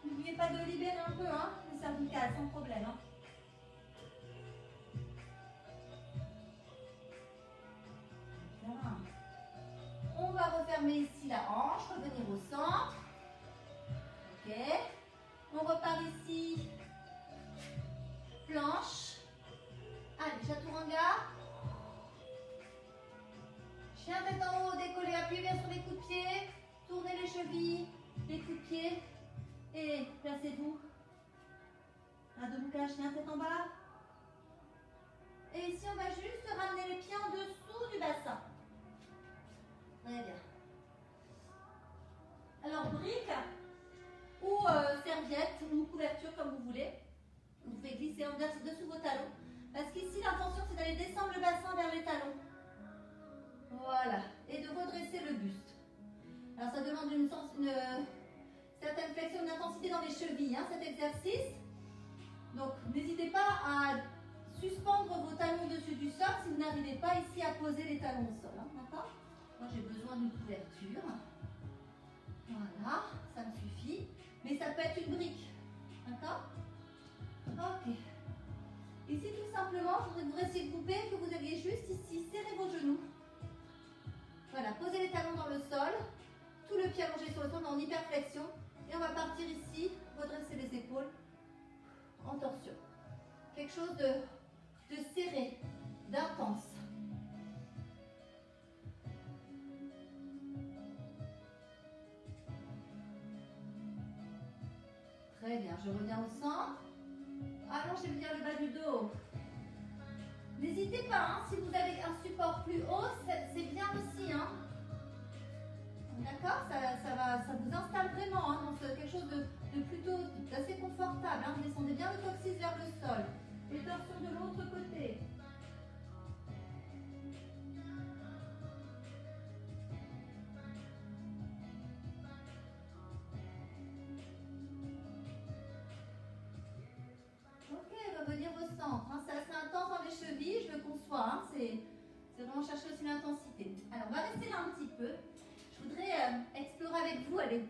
S1: N'oubliez pas de libérer un peu le cervical, sans problème. Bien. On va refermer ici la hanche, revenir au centre. Ok. On repart ici. Planche. Allez, chaturanga. Chien tête en haut, décollé, appuyez bien sur les coups de pied. Tournez les chevilles, les coups de pied. Et placez-vous. Un debout, chien tête en bas. Et ici, on va juste ramener les pieds en dessous du bassin. Très bien. Alors, brique ou serviette ou couverture comme vous voulez. Vous pouvez glisser en dessous vos talons. Parce qu'ici, l'intention, c'est d'aller descendre le bassin vers les talons. Voilà. Et de redresser le buste. Alors, ça demande une certaine flexion d'intensité dans les chevilles, cet exercice. Donc, n'hésitez pas à suspendre vos talons au-dessus du sol si vous n'arrivez pas ici à poser les talons au sol. D'accord ? Moi, j'ai besoin d'une couverture. Voilà, ça me suffit. Mais ça peut être une brique. D'accord ? Ok. Ici, tout simplement, je voudrais que vous restiez groupé, que vous alliez juste ici, serrer vos genoux. Voilà, posez les talons dans le sol. Tout le pied allongé sur le sol en hyperflexion. Et on va partir ici, redresser les épaules en torsion. Quelque chose de serré, d'intense. Très bien, je reviens au centre. Allongez bien le bas du dos. N'hésitez pas, si vous avez un support plus haut, c'est bien aussi. D'accord, ça vous installe vraiment dans quelque chose de plutôt d'assez confortable. Vous descendez bien le coccyx vers le sol. Et torsion de l'autre côté. Ok, revenir au centre. C'est assez intense dans les chevilles, je le conçois. C'est vraiment chercher aussi l'intensité. Alors, on va rester là un petit peu. Je voudrais explorer avec vous, allez,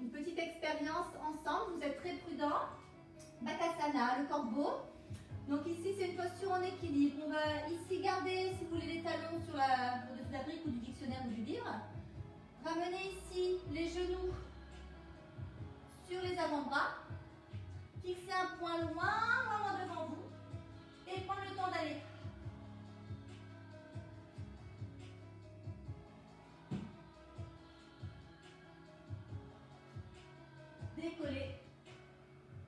S1: une petite expérience ensemble. Vous êtes très prudents. Bakasana, le corbeau. Donc ici, c'est une posture en équilibre. On va ici garder, si vous voulez, les talons sur au-dessus de la brique ou du dictionnaire ou du livre. Ramenez ici les genoux sur les avant-bras. Fixez un point loin, loin devant vous. Et prendre le temps d'aller. Décoller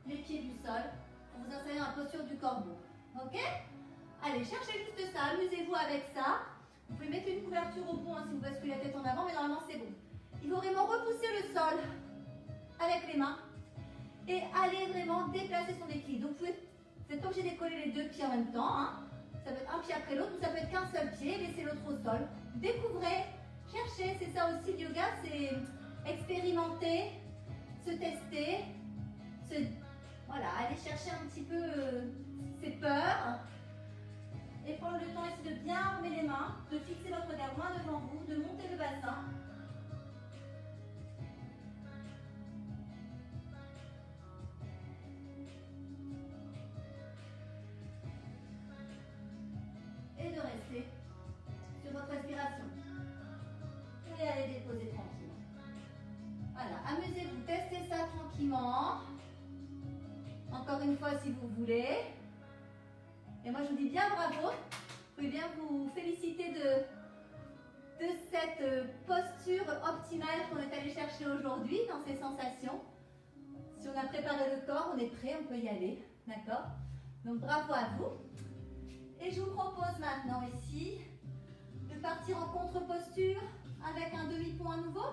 S1: les pieds du sol pour vous installer en posture du corbeau. Ok? Allez, cherchez juste ça, amusez-vous avec ça. Vous pouvez mettre une couverture au bout si vous basculez la tête en avant, mais normalement c'est bon. Il faut vraiment repousser le sol avec les mains et aller vraiment déplacer son équilibre. Donc vous n'êtes pas obligé de décoller les deux pieds en même temps. Ça peut être un pied après l'autre ou ça peut être qu'un seul pied, laissez l'autre au sol. Découvrez, cherchez, c'est ça aussi le yoga, c'est expérimenter, se tester, voilà, aller chercher un petit peu ses peurs et bassin, de fixer votre regard loin devant vous, de monter le bassin. Et de rester sur votre respiration. Et allez déposer tranquillement. Voilà, amusez-vous, testez ça tranquillement. Encore une fois si vous voulez. Et moi je vous dis bien bravo. Vous pouvez bien vous féliciter de cette posture optimale qu'on est allé chercher aujourd'hui dans ces sensations. Si on a préparé le corps, on est prêt, on peut y aller. D'accord? Donc bravo à vous. Et je vous propose maintenant ici de partir en contre-posture avec un demi-pont à nouveau.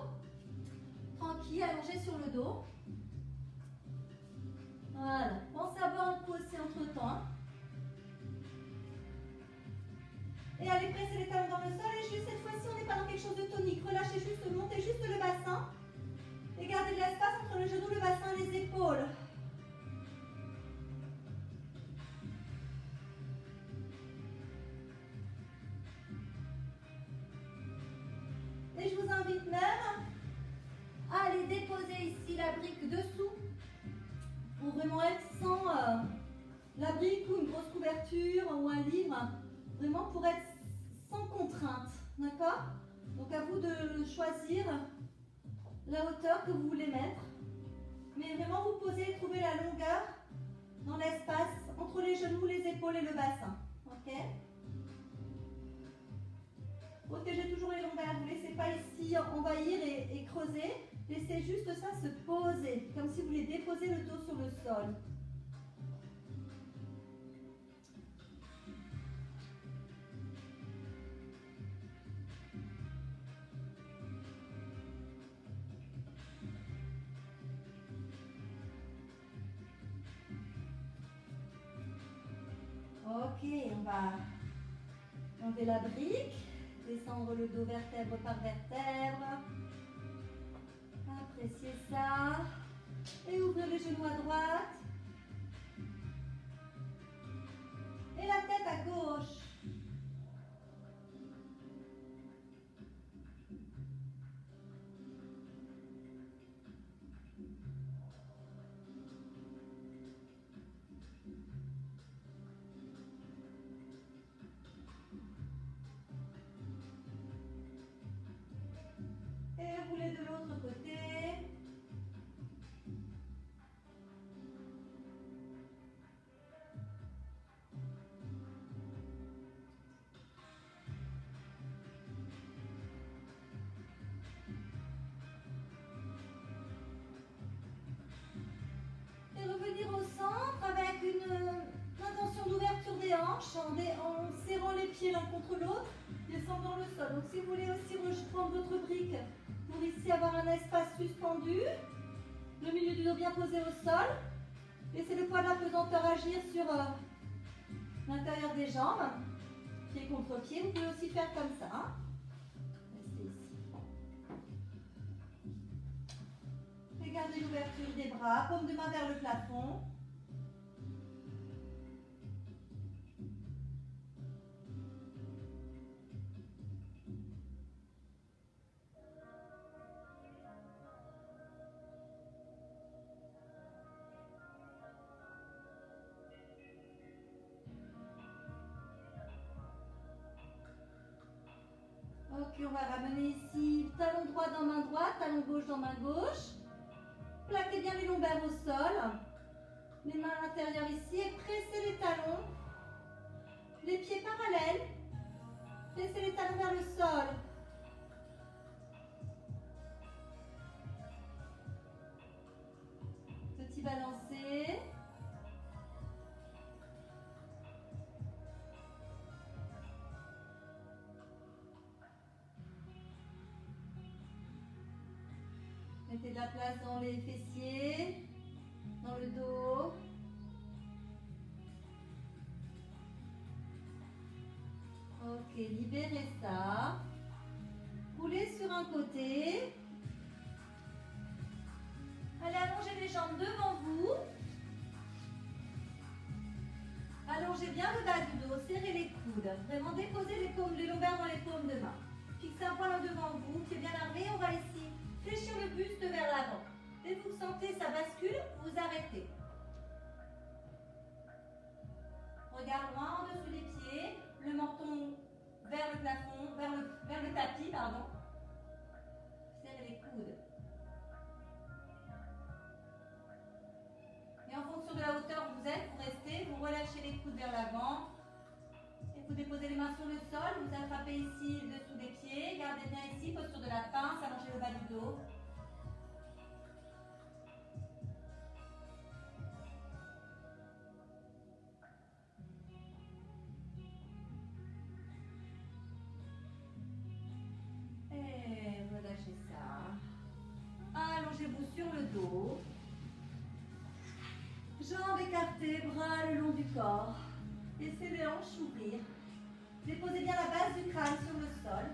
S1: Tranquille, allongé sur le dos. Voilà. Pensez à boire un coup aussi entre temps. Et allez presser les talons dans le sol. Et juste cette fois-ci, on n'est pas dans quelque chose de tonique. Relâchez juste, montez juste le bassin. Et gardez de l'espace entre le genou, le bassin et les épaules. Et je vous invite même à aller déposer ici la brique dessous pour vraiment être sans la brique ou une grosse couverture ou un livre, vraiment pour être sans contrainte, d'accord? Donc à vous de choisir la hauteur que vous voulez mettre, mais vraiment vous posez et trouvez la longueur dans l'espace entre les genoux, les épaules et le bassin, ok? Protégez toujours les lombaires, ne vous laissez pas ici envahir et creuser. Laissez juste ça se poser, comme si vous vouliez déposer le dos sur le sol. Ok, on va enlever la brique. Descendre le dos vertèbre par vertèbre. Appréciez ça. Et ouvrez les genoux à droite. Et la tête à gauche. Et roulez de l'autre côté. Et revenir au centre avec une intention d'ouverture des hanches en serrant les pieds l'un contre l'autre, descendant le sol. Donc si vous voulez aussi reprendre votre brique pour ici avoir un espace suspendu, le milieu du dos bien posé au sol, laissez le poids de la pesanteur agir sur l'intérieur des jambes, pied contre pied. Vous pouvez aussi faire comme ça. Hein. Restez ici. Et gardez l'ouverture des bras, paume de main vers le plafond. Ok, on va ramener ici talon droit dans main droite, talon gauche dans main gauche. Plaquez bien les lombaires au sol. Les mains à l'intérieur ici et pressez les talons. Les pieds parallèles. Laissez les talons vers le sol. Petit balancé. Mettez de la place dans les fessiers, dans le dos. Ok, libérez ça. Roulez sur un côté. Allez, allongez les jambes devant vous. Allongez bien le bas du dos, serrez les coudes. Vraiment déposez les lombaires dans les paumes de main. Fixez un point devant vous, pied bien armé. On va ici fléchir le buste vers l'avant. Dès que vous sentez ça bascule, vous arrêtez. Regard loin en dessous des pieds, le menton vers le plafond, vers le tapis, pardon. Serrez les coudes. Et en fonction de la hauteur où vous êtes, vous restez, vous relâchez les coudes vers l'avant. Et vous déposez les mains sur le sol, vous attrapez ici le dessous des pieds, gardez bien ici, posture de la pince, allongez le bas du dos. Et relâchez ça. Allongez-vous sur le dos. Jambes écartées, bras le long du corps. Laissez les hanches s'ouvrir. Déposez bien la base du crâne sur le sol.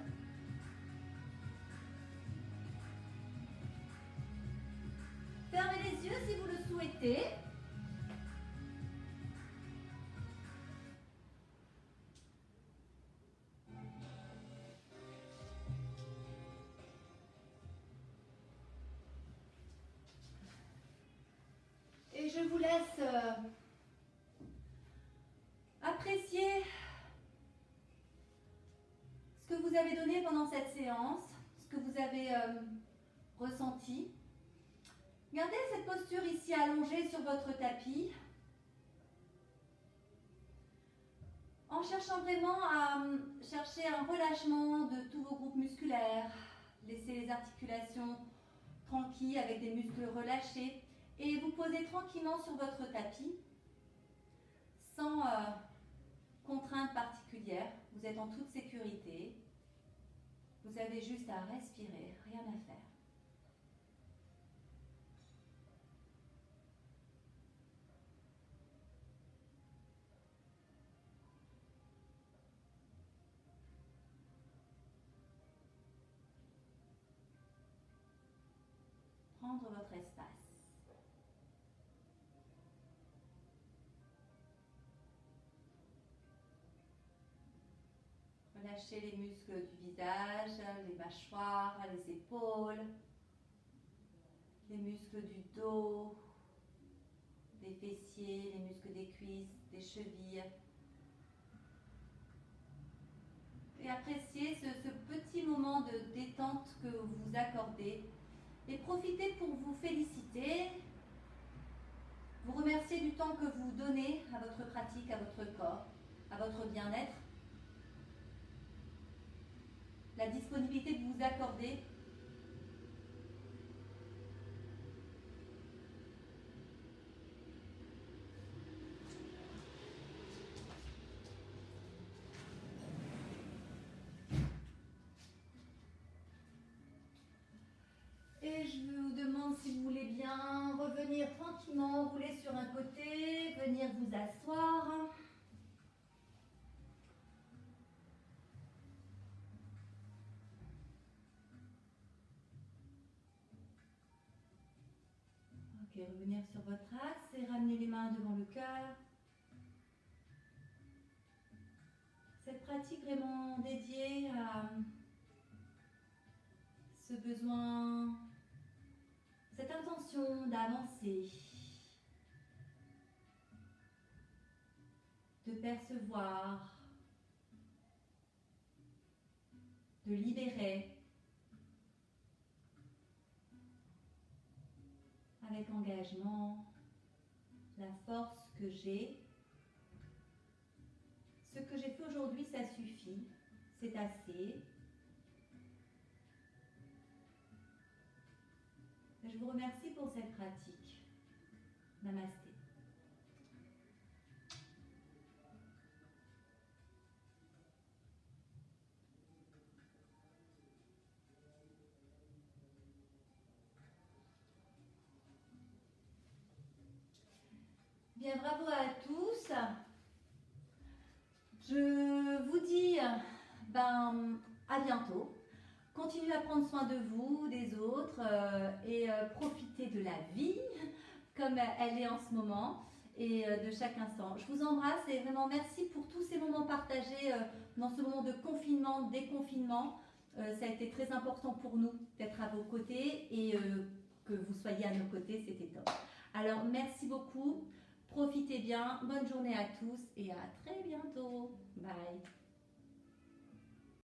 S1: Fermez les yeux si vous le souhaitez. Et je vous laisse apprécier ce que vous avez donné pendant cette séance, ce que vous avez ressenti. Gardez cette posture ici allongée sur votre tapis, en cherchant vraiment à chercher un relâchement de tous vos groupes musculaires. Laissez les articulations tranquilles avec des muscles relâchés et vous posez tranquillement sur votre tapis sans contrainte particulière. Vous êtes en toute sécurité. Vous avez juste à respirer, rien à faire. Prendre votre espace. Relâchez les muscles du visage, les mâchoires, les épaules, les muscles du dos, des fessiers, les muscles des cuisses, des chevilles. Et appréciez ce petit moment de détente que vous accordez. Et profitez pour vous féliciter, vous remercier du temps que vous donnez à votre pratique, à votre corps, à votre bien-être, la disponibilité que vous accordez. Et je vous demande si vous voulez bien revenir tranquillement, rouler sur un côté, venir vous asseoir. Ok, revenir sur votre axe et ramener les mains devant le cœur. Cette pratique vraiment dédiée à ce besoin, cette intention d'avancer, de percevoir, de libérer, avec engagement, la force que j'ai. Ce que j'ai fait aujourd'hui, ça suffit, c'est assez. Je vous remercie pour cette pratique. Namasté. Bien, bravo à tous. Je vous dis à bientôt. Continuez à prendre soin de vous, des autres et profitez de la vie comme elle est en ce moment. et de chaque instant. Je vous embrasse et vraiment merci pour tous ces moments partagés dans ce moment de confinement, déconfinement. Ça a été très important pour nous d'être à vos côtés et que vous soyez à nos côtés, c'était top. Alors merci beaucoup, profitez bien, bonne journée à tous et à très bientôt. Bye.